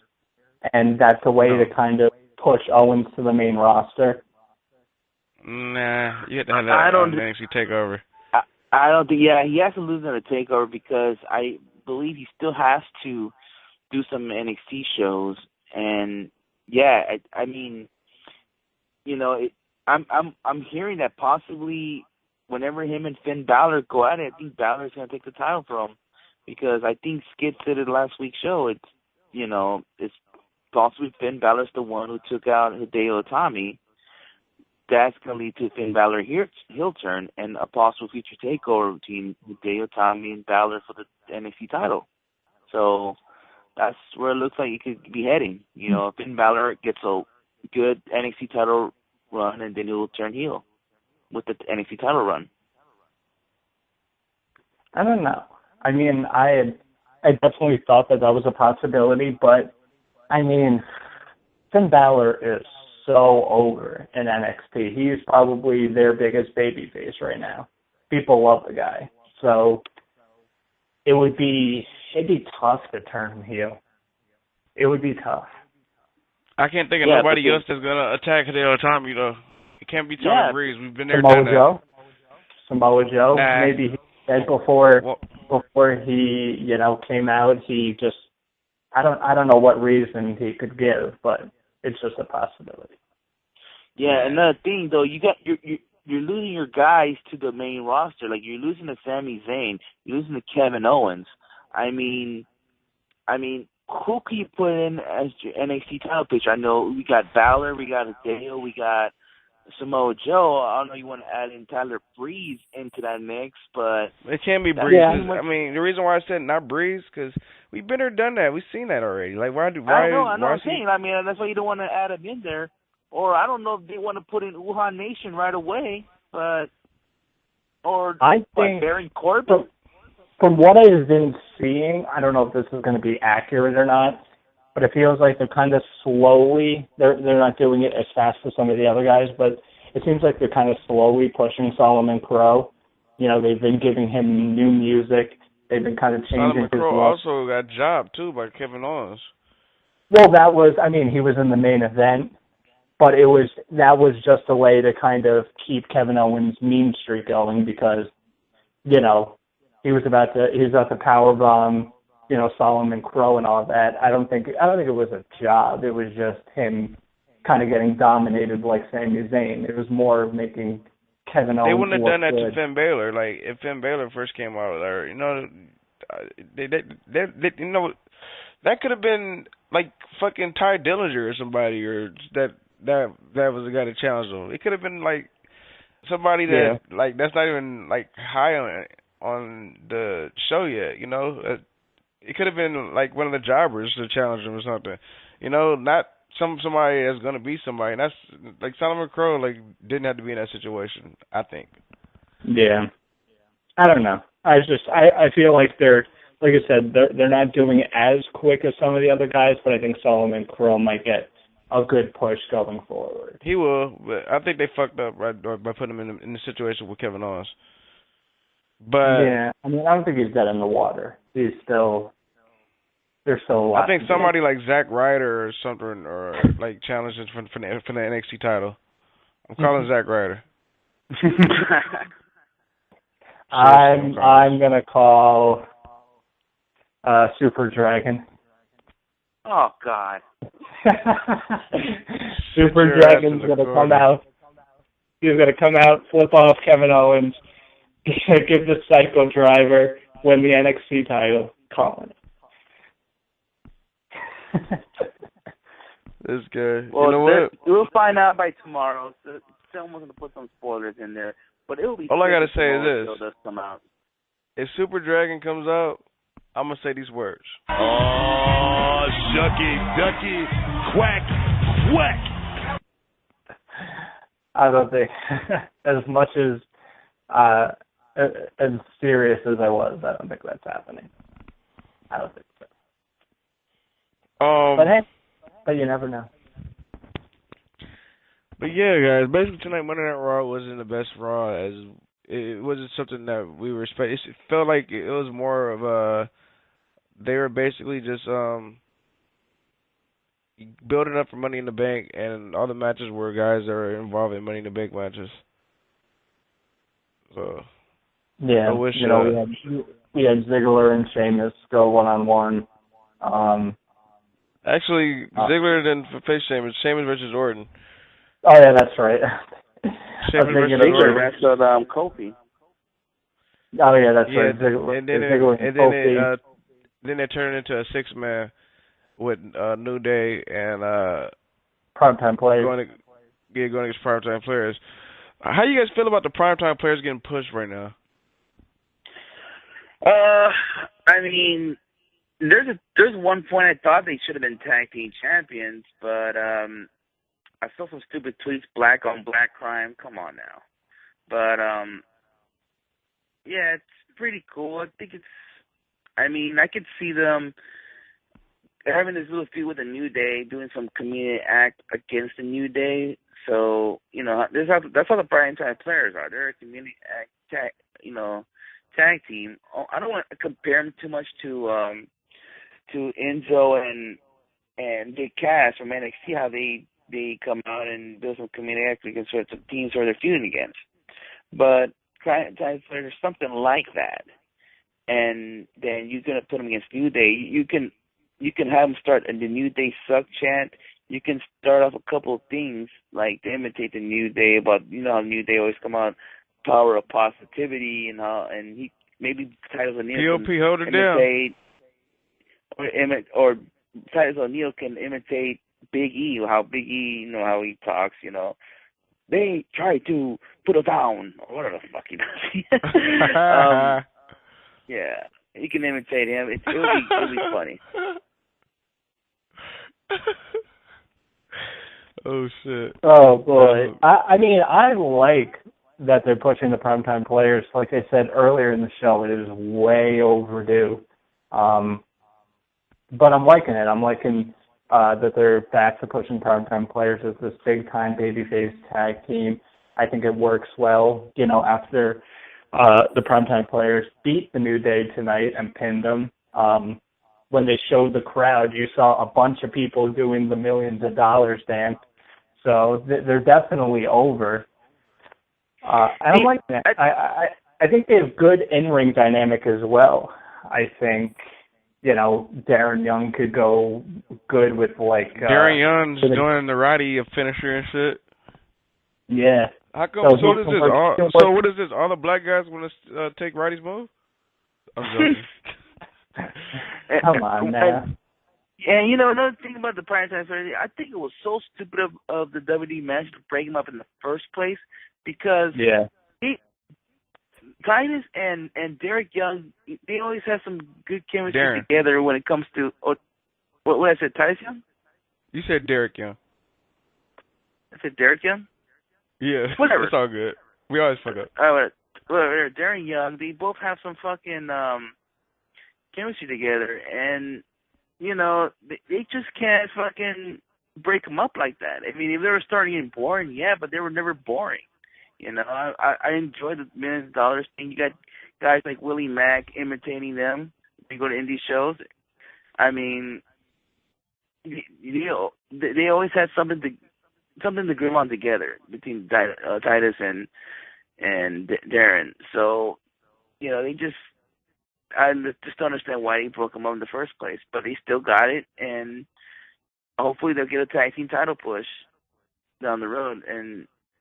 and that's a way to kind of push Owens to the main roster? Nah, you have to have that NXT TakeOver. I don't think, he has to lose in a TakeOver because I believe he still has to do some NXT shows, and I mean, I'm hearing that possibly whenever him and Finn Balor go at it, I think Balor's going to take the title from him, because I think Skid said it last week's show. It's possibly Finn Balor's the one who took out Hideo Itami. That's going to lead to Finn Balor heel turn and a possible future takeover between Hideo Itami and Balor for the NXT title. So that's where it looks like it could be heading. Finn Balor gets a good NXT title run, and then he'll turn heel with the NXT title run. I don't know. I mean, I definitely thought that was a possibility, but I mean, Finn Balor is so over in NXT. He's probably their biggest babyface right now. People love the guy. So it'd be tough to turn him heel. It would be tough. I can't think of nobody else that's gonna attack Hideo Itami though. It can't be Tommy Breeze. We've been there. Samoa Joe. Nah. Maybe he said before he came out, he just I don't know what reason he could give, but it's just a possibility. Yeah, another thing though, you're losing your guys to the main roster. Like, you're losing to Sami Zayn, you're losing to Kevin Owens. I mean, who can you put in as your NXT title picture? I know we got Balor, we got Hideo, we got Samoa Joe. I don't know you want to add in Tyler Breeze into that mix, but it can't be Breeze. Yeah. I mean, the reason why I said not Breeze, because we've been there, done that. We've seen that already. Like, why? I know what I'm saying. I mean, that's why you don't want to add him in there. Or I don't know if they want to put in Wuhan Nation right away, but I think Baron Corbin. From what I've been seeing, I don't know if this is going to be accurate or not, but it feels like they're kind of slowly, they're not doing it as fast as some of the other guys, but it seems like they're kind of slowly pushing Solomon Crowe. They've been giving him new music. They've been kind of changing his look. Solomon Crowe also got jobbed, too, by Kevin Owens. Well, he was in the main event, but that was just a way to kind of keep Kevin Owens' mean streak going because, he was about to powerbomb, Solomon Crowe and all that. I don't think it was a job. It was just him kind of getting dominated like Sami Zayn. It was more making Kevin Owens. They wouldn't have done that good. to Finn Balor. Like, if Finn Balor first came out, or that could have been like fucking Ty Dillinger or somebody, or that was the guy that challenged him. It could have been like somebody that like that's not even like high on the show yet. It could have been like one of the jobbers to challenge him or something. Not somebody that's gonna be somebody. And that's like Solomon Crowe. Like, didn't have to be in that situation, I think. Yeah, I don't know. I feel like they're, like I said, they're not doing it as quick as some of the other guys, but I think Solomon Crowe might get a good push going forward. He will, but I think they fucked up by putting him in the situation with Kevin Owens. But yeah, I mean, I don't think he's dead in the water. There's still a lot. I think somebody like Zack Ryder or something, or like challenges for the NXT title. I'm calling Zack Ryder. I'm gonna call Super Dragon. Oh God. Super Dragon's gonna come out. He's gonna come out, flip off Kevin Owens, give the Psycho Driver, win the NXT title. Calling it. This guy. Well, you know what? We'll find out by tomorrow. So someone's gonna put some spoilers in there, but it'll be. All I gotta say is this: does come out. If Super Dragon comes out, I'm gonna say these words. Oh, shucky, ducky, quack, quack. I don't think, as much as serious as I was, I don't think that's happening. I don't think so. But hey, you never know. But yeah, guys, basically tonight Monday Night Raw wasn't the best Raw, as it wasn't something that we were expecting. It felt like it was more of they were basically just building up for Money in the Bank, and all the matches were guys that were involved in Money in the Bank matches. So yeah, I wish, we had Ziggler and Sheamus go 1-on-1. Actually, Ziggler didn't face Sheamus. Sheamus versus Orton. Oh yeah, that's right. Sheamus versus Ziggler wrestled Kofi. Oh yeah, that's right. Ziggler, and then then they turned into a 6-man with New Day and Primetime Players. Going against Primetime Players. How you guys feel about the Primetime Players getting pushed right now? I mean, there's one point I thought they should have been tag team champions, but I saw some stupid tweets, black on black crime. Come on now. But yeah, it's pretty cool. I think I could see them having this little feud with the New Day, doing some comedic act against the New Day. So, that's how the Primetime Players are. They're a comedic act tag team. I don't want to compare them too much to Enzo and Big Cass from NXT, how they come out and build some comedic act against sorts of teams who they're feuding against. But Primetime Players are something like that. And then you're gonna put them against New Day. You can have them start the New Day suck chant. You can start off a couple of things like to imitate the New Day about how New Day always come out, power of positivity, and he maybe Titus O'Neil POP hold it down. Or Titus O'Neil can imitate Big E, how Big E, how he talks, They try to put us down, or whatever the fuck he does. Yeah, you can imitate him. It'll be funny. Oh shit. Oh boy. I like that they're pushing the Primetime Players. Like I said earlier in the show, it is way overdue. But I'm liking it. I'm liking that they're back to pushing Primetime Players as this big-time babyface tag team. I think it works well, after the Primetime Players beat the New Day tonight and pinned them. When they showed the crowd, you saw a bunch of people doing the millions of dollars dance. So they're definitely over. I don't like that. I think they have good in-ring dynamic as well. I think, Darren Young could go good with Darren Young's doing the Roddy finisher and shit. Yeah. How come? So what is this? What is this? All the black guys want to take Roddy's move? I'm joking. Come on, man. And another thing about the Primetime Players, I think it was so stupid of the WWE management to break him up in the first place, because Titus and Derek Young, they always have some good chemistry together when it comes to what I said, Titus Young? You said Derek Young. I said Derek Young? Yeah, whatever. It's all good. We always fuck up. Whatever. Darren Young, they both have some fucking chemistry together, and they just can't fucking break them up like that. I mean, if they were starting getting boring, yeah, but they were never boring. I enjoy the millions of dollars thing. You got guys like Willie Mack imitating them. They go to indie shows. I mean, they always had something to grim on together between Titus and Darren. So, they I just don't understand why they broke them up in the first place. But they still got it, and hopefully they'll get a tag team title push down the road.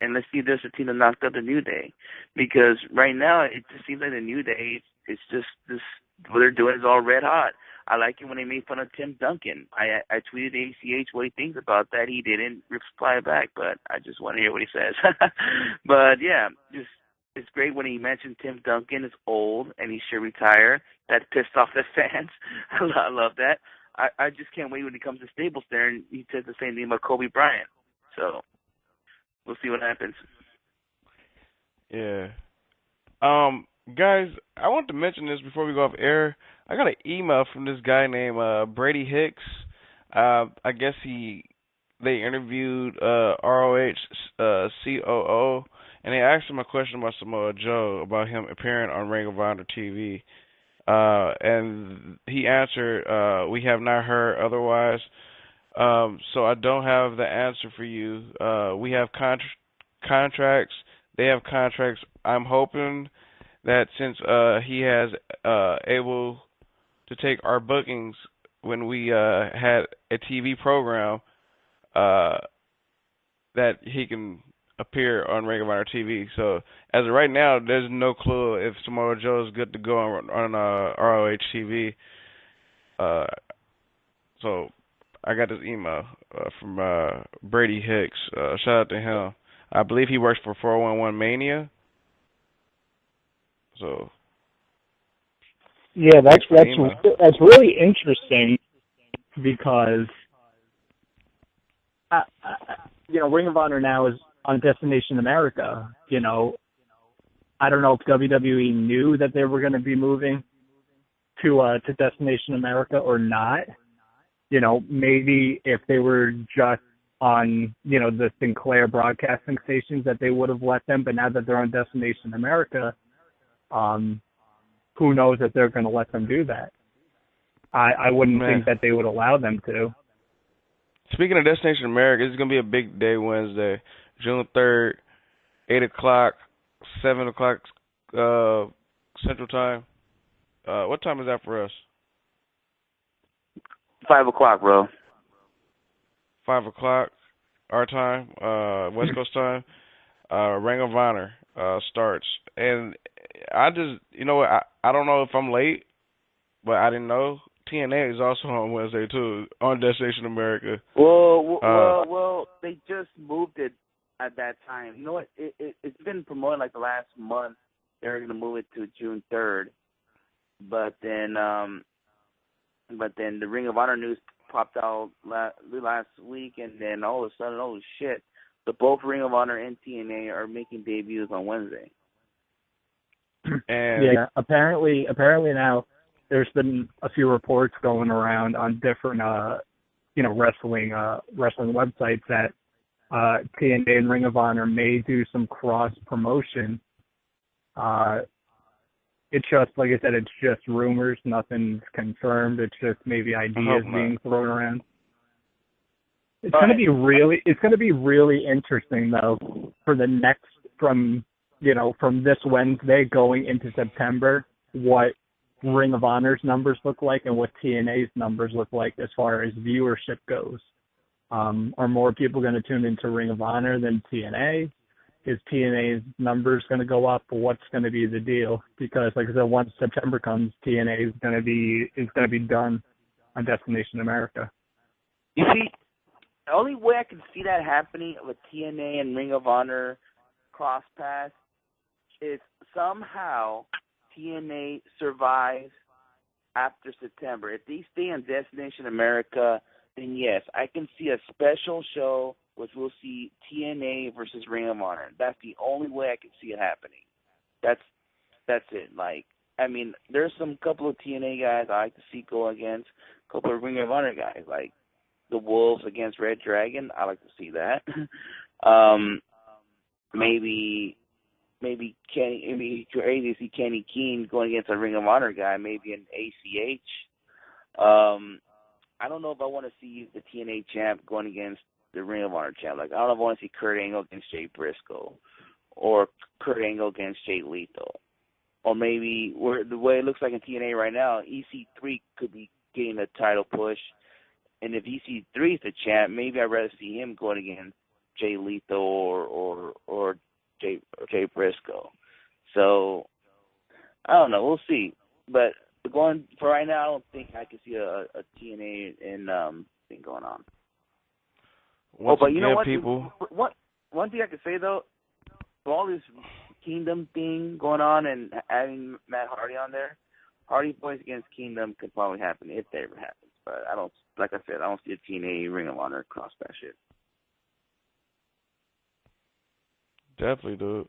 And let's see if there's a team that knocked out the New Day. Because right now, it just seems like the New Day, it's just this, what they're doing is all red hot. I like it when they made fun of Tim Duncan. I tweeted ACH what he thinks about that. He didn't reply back, but I just want to hear what he says. But yeah, just it's great when he mentioned Tim Duncan is old and he should retire. That pissed off the fans. I love that. I just can't wait when he comes to Staples there and he says the same thing about Kobe Bryant. So we'll see what happens. Yeah. Guys, I want to mention this before we go off air. I got an email from this guy named Brady Hicks. I guess they interviewed ROH COO, and they asked him a question about Samoa Joe, about him appearing on Ring of Honor TV. And he answered, we have not heard otherwise. So I don't have the answer for you. We have contracts. They have contracts. I'm hoping that since he has able to take our bookings when we had a TV program, that he can appear on Ring of Honor TV. So as of right now, there's no clue if Samoa Joe is good to go on ROH TV. So I got this email from Brady Hicks. Shout out to him. I believe he works for 411 Mania. So yeah, that's really interesting because Ring of Honor now is on Destination America. I don't know if WWE knew that they were going to be moving to Destination America or not. Maybe if they were just on, the Sinclair broadcasting stations that they would have let them, but now that they're on Destination America, who knows if they're going to let them do that. I wouldn't think that they would allow them to. Speaking of Destination America, it's going to be a big day Wednesday, June 3rd, 8 o'clock, 7 o'clock Central Time. What time is that for us? 5 o'clock, bro. 5 o'clock our time, West Coast time. Ring of Honor starts. And I just, I don't know if I'm late, but I didn't know. TNA is also on Wednesday, too, on Destination America. Well, they just moved it at that time. You know what? It's been promoted like the last month. They're going to move it to June 3rd. But then the Ring of Honor news popped out last week, and then all of a sudden, oh, shit, both Ring of Honor and TNA are making debuts on Wednesday. And yeah, apparently now there's been a few reports going around on different wrestling websites that TNA and Ring of Honor may do some cross promotion. It's just, like I said, it's just rumors, nothing's confirmed. It's just maybe ideas being thrown around. It's going to be really interesting though for the next from this Wednesday going into September, what Ring of Honor's numbers look like and what TNA's numbers look like as far as viewership goes. Are more people going to tune into Ring of Honor than TNA? Is TNA's numbers going to go up? What's going to be the deal? Because, like I said, once September comes, TNA is going to be done on Destination America. You see, the only way I can see that happening with TNA and Ring of Honor cross pass is somehow TNA survives after September. If they stay on Destination America, then yes, I can see a special show which we'll see TNA versus Ring of Honor. That's the only way I can see it happening. That's it. Like, I mean, there's some couple of TNA guys I like to see go against, a couple of Ring of Honor guys, like the Wolves against Red Dragon. I like to see that. Maybe Kenny. Maybe crazy to see Kenny Keene going against a Ring of Honor guy. Maybe an ACH. I don't know if I want to see the TNA champ going against the Ring of Honor champ. Like, I don't know if I want to see Kurt Angle against Jay Briscoe or Kurt Angle against Jay Lethal. Or maybe the way it looks like in TNA right now, EC3 could be getting a title push. And if EC3 is the champ, maybe I'd rather see him going against Jay Lethal or Jay Briscoe. So, I don't know. We'll see. But going for right now, I don't think I can see see a TNA and thing going on. Once but again, you know what? people. One thing I could say though, for all this Kingdom thing going on and adding Matt Hardy on there, Hardy Boys against Kingdom could probably happen if that ever happens. But I don't, like I said, I don't see a TNA Ring of Honor cross that shit. Definitely, dude.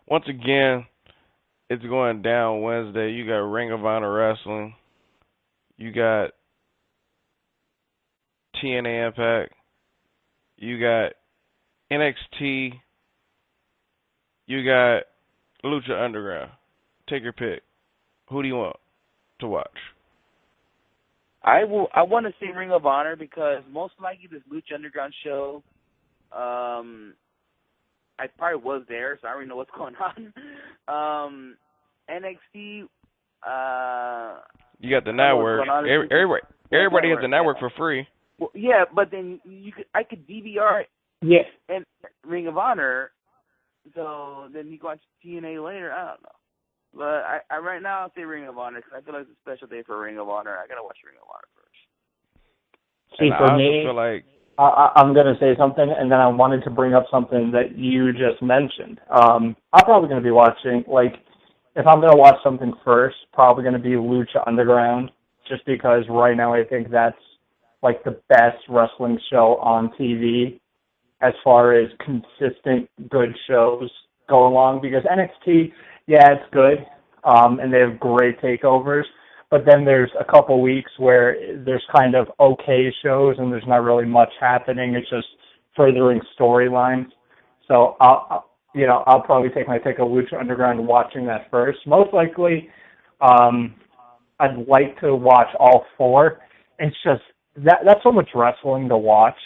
Once again, it's going down Wednesday. You got Ring of Honor Wrestling. You got TNA Impact. You got NXT. You got Lucha Underground. Take your pick. Who do you want to watch? I want to say Ring of Honor because most likely this Lucha Underground show, I probably was there, so I already know what's going on. NXT, you got the network. Everybody has the network for free. Well, yeah, but then I could DVR it and Ring of Honor, so then you go watch TNA later. I don't know. But I right now I'll say Ring of Honor because I feel like it's a special day for Ring of Honor. I gotta watch Ring of Honor first. See, for me, feel like I'm gonna say something, and then I wanted to bring up something that you just mentioned. I'm probably gonna be watching, like, if I'm gonna watch something first, probably gonna be Lucha Underground, just because right now I think that's like the best wrestling show on TV as far as consistent good shows go along. Because NXT, yeah, it's good, and they have great takeovers, but then there's a couple weeks where there's kind of okay shows and there's not really much happening. It's just furthering storylines. So I'll probably take my pick of Lucha Underground watching that first. Most likely, I'd like to watch all four. It's just that's so much wrestling to watch.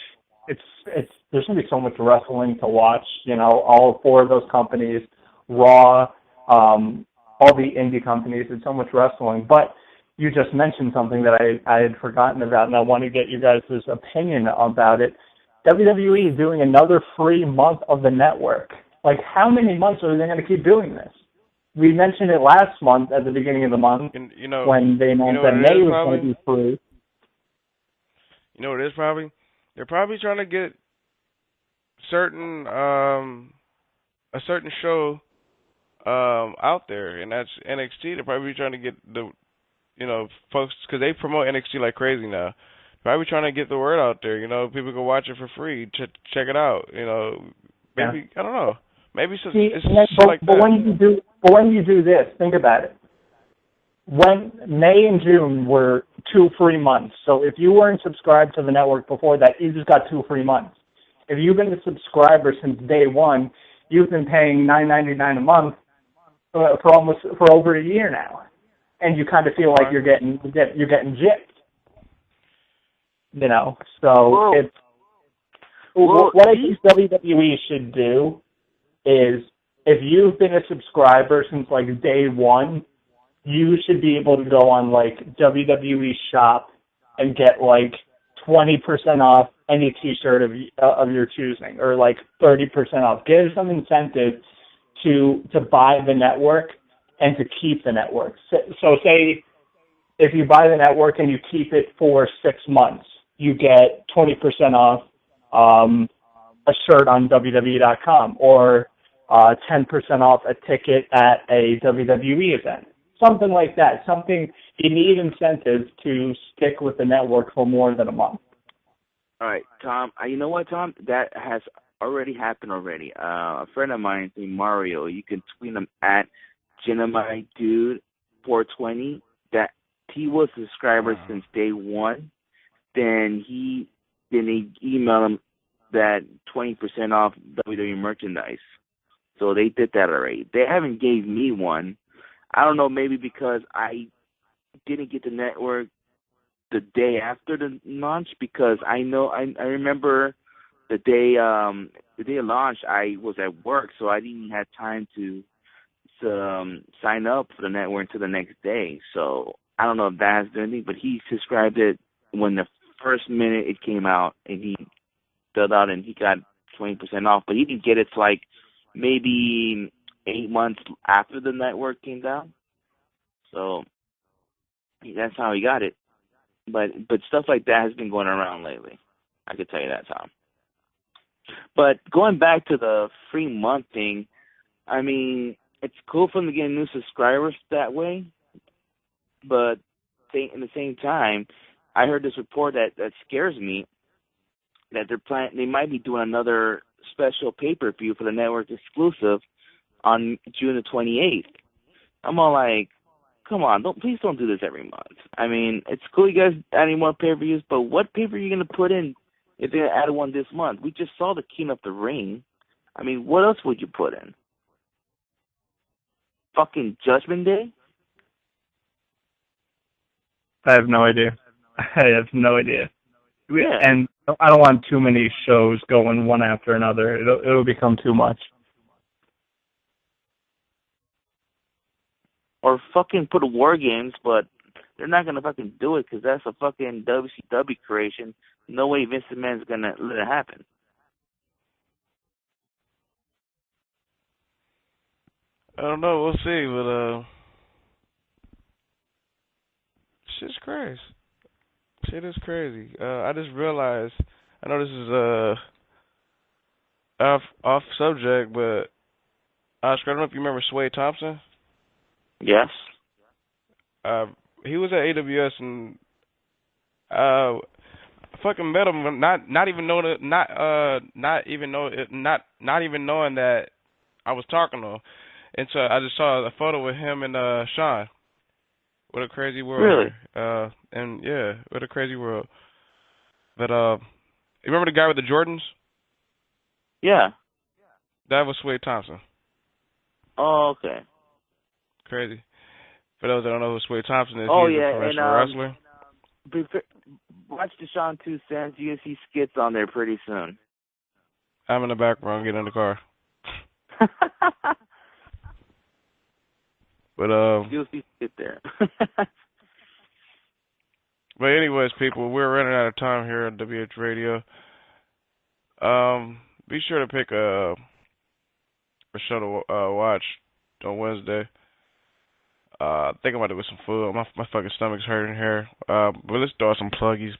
There's gonna be so much wrestling to watch. All four of those companies, Raw, all the indie companies. It's so much wrestling. But you just mentioned something that I had forgotten about, and I want to get you guys' opinion about it. WWE is doing another free month of the network. Like, how many months are they going to keep doing this? We mentioned it last month at the beginning of the month when they announced that May was going to be free. You know what it is probably? They're probably trying to get a certain show out there, and that's NXT. They're probably trying to get the folks, because they promote NXT like crazy now. Probably trying to get the word out there. People can watch it for free. Check it out. Maybe I don't know. Maybe it's like but that. when you do this, think about it. When May and June were 2 free months, so if you weren't subscribed to the network before that, you just got 2 free months. If you've been a subscriber since day one, you've been paying $9.99 a month for over a year now, and you kind of feel like you're getting gypped. So it's what I think WWE should do is, if you've been a subscriber since like day one, you should be able to go on like WWE Shop and get like 20% off any T-shirt of your choosing, or like 30% off. Give some incentive to buy the network and to keep the network. So say if you buy the network and you keep it for 6 months, you get 20% off a shirt on WWE.com, or 10% off a ticket at a WWE event. Something like that. You need incentives to stick with the network for more than a month. All right, Tom. You know what, Tom? That has already happened already. A friend of mine named Mario, you can tweet him at GenemiDude420, that he was a subscriber since day one. Then they email him that 20% off WWE merchandise. So they did that already. They haven't gave me one. I don't know, maybe because I didn't get the network the day after the launch, because I remember the day of launch I was at work, so I didn't have time to sign up for the network until the next day. So I don't know if that has anything, but he subscribed it when the first minute it came out, and he filled out and he got 20% off, but he didn't get it till like maybe 8 months after the network came down. So That's how he got it. But stuff like that has been going around lately. I could tell you that, Tom. But going back to the free month thing, I mean, it's cool for them to get new subscribers that way. But in the same time, I heard this report that scares me, that they might be doing another special pay-per-view for the network exclusive on June the 28th. I'm all like, come on, please don't do this every month. I mean, it's cool you guys adding more pay-per-views, but what pay-per-view are you going to put in if they added one this month? We just saw the King of the Ring. I mean, what else would you put in? Fucking Judgment Day? I have no idea. I have no idea. Yeah. And I don't want too many shows going one after another. It'll become too much. Or fucking put War Games, but they're not going to fucking do it because that's a fucking WCW creation. No way Vince McMahon's going to let it happen. I don't know. We'll see, but shit's crazy. Shit is crazy. I just realized. I know this is off subject, but Oscar, I don't know if you remember Sway Thompson. Yes. He was at AWS and fucking met him, not even knowing that I was talking to him. And so I just saw a photo with him and Sean. What a crazy world. Really? And yeah, what a crazy world. But you remember the guy with the Jordans? Yeah. That was Sway Thompson. Oh, okay. Crazy. For those that don't know who Sway Thompson is, oh, he's yeah, a professional wrestler. Watch the Sean 2 Cents. You're going to see skits on there pretty soon. I'm in the back row. I'm getting in the car. But you'll see skits there. But anyways, people, we're running out of time here on WH Radio. Be sure to pick a show to watch on Wednesday. I think I'm about to do some food. My fucking stomach's hurting here. But let's throw out some plugs.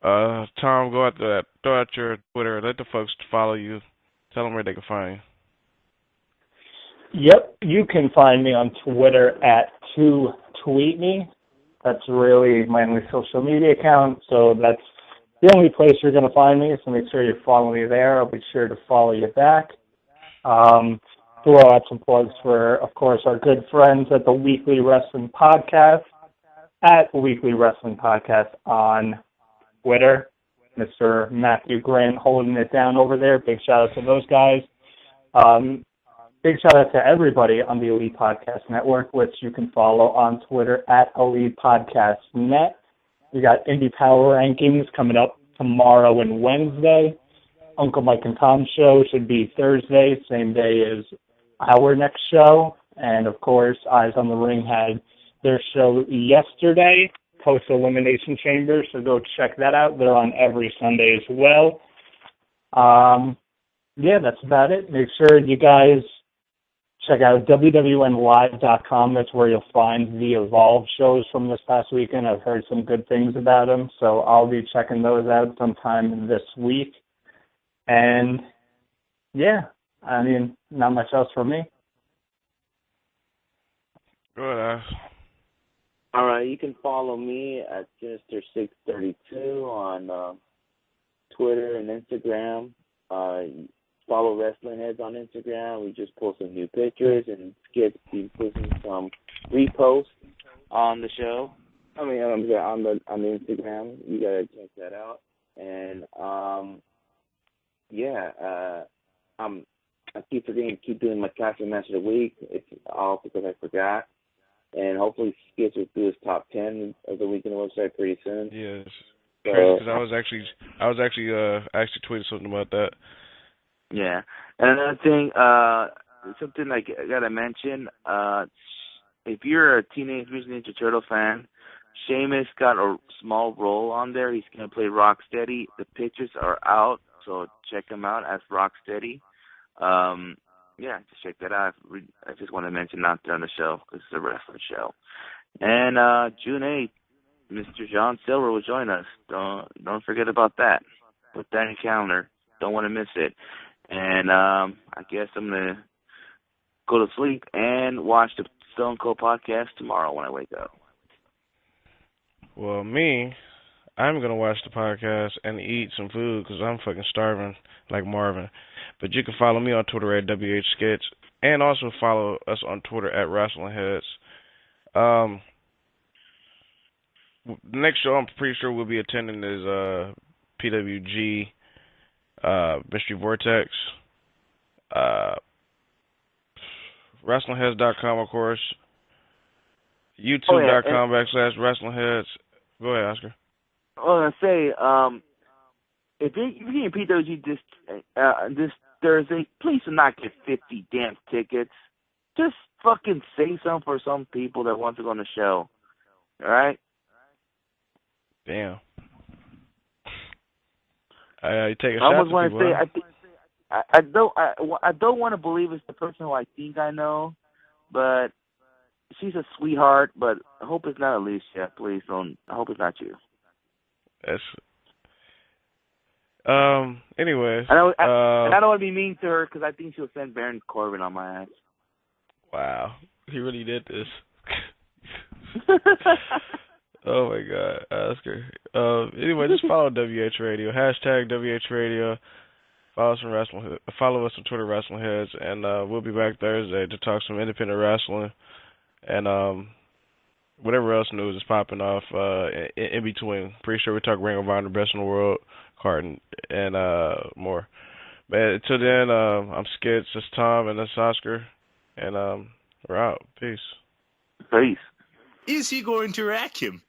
Tom, go out there, throw out your Twitter. Let the folks follow you. Tell them where they can find you. Yep, you can find me on Twitter at @2tweetme. That's really my only social media account, so that's the only place you're going to find me, so make sure you follow me there. I'll be sure to follow you back. Throw out some plugs for, of course, our good friends at the Weekly Wrestling Podcast, at Weekly Wrestling Podcast on Twitter. Mr. Matthew Grant holding it down over there. Big shout out to those guys. Big shout out to everybody on the Elite Podcast Network, which you can follow on Twitter at Elite Podcast Net. We got Indie Power Rankings coming up tomorrow and Wednesday. Uncle Mike and Tom's show should be Thursday, same day as our next show. And, of course, Eyes on the Ring had their show yesterday, post Elimination Chamber, so go check that out. They're on every Sunday as well. Yeah, that's about it. Make sure you guys check out WWNlive.com. That's where you'll find the Evolve shows from this past weekend. I've heard some good things about them, so I'll be checking those out sometime this week. And, yeah, I mean, not much else for me. Good. All right, you can follow me at Sinister632 on Twitter and Instagram. Follow Wrestling Heads on Instagram. We just post some new pictures and skits. Be posting some reposts on the show. I mean, on the Instagram. You gotta check that out. And I keep forgetting to keep doing my Castle Match of the Week. It's all because I forgot. And hopefully Skits will do his top 10 of the week on the website pretty soon. Yes. Because I was actually tweeting something about that. Yeah. And another thing, something I gotta mention, if you're a Teenage Mutant Ninja Turtle fan, Sheamus got a small role on there. He's gonna play Rocksteady. The pictures are out, so check him out as Rocksteady. Yeah, just check that out. I just want to mention that on the show because it's a wrestling show. And June 8th, Mr. John Silver will join us. Don't forget about that. Put that in your calendar. Don't want to miss it. And I guess I'm going to go to sleep and watch the Stone Cold podcast tomorrow when I wake up. Well, I'm going to watch the podcast and eat some food because I'm fucking starving like Marvin. But you can follow me on Twitter at WHSketch and also follow us on Twitter at WrestlingHeads. The next show I'm pretty sure we'll be attending is PWG Mystery Vortex. WrestlingHeads.com, of course. YouTube.com /WrestlingHeads. Go ahead, Oscar. I was going to say, if you're in PWG this Thursday, please do not get 50 damn tickets. Just fucking say something for some people that want to go on the show. All right? Damn. You take a I shot almost want to to people, say, I don't want to believe it's the person who I think I know, but she's a sweetheart. But I hope it's not Alicia. Please don't. I hope it's not you. Yes. Anyways. And I don't want to be mean to her because I think she'll send Baron Corbin on my ass. Wow. He really did this. Oh my God, Oscar. Anyway, just follow WH Radio. Hashtag WH Radio. Follow us on Twitter, WrestlingHeads, and we'll be back Thursday to talk some independent wrestling and whatever else news is popping off in between. Pretty sure we talk Ring of Honor, Best in the World, Carton, and more. But until then, I'm Skits, it's Tom, and that's Oscar, and we're out. Peace. Peace. Is he going to rack him?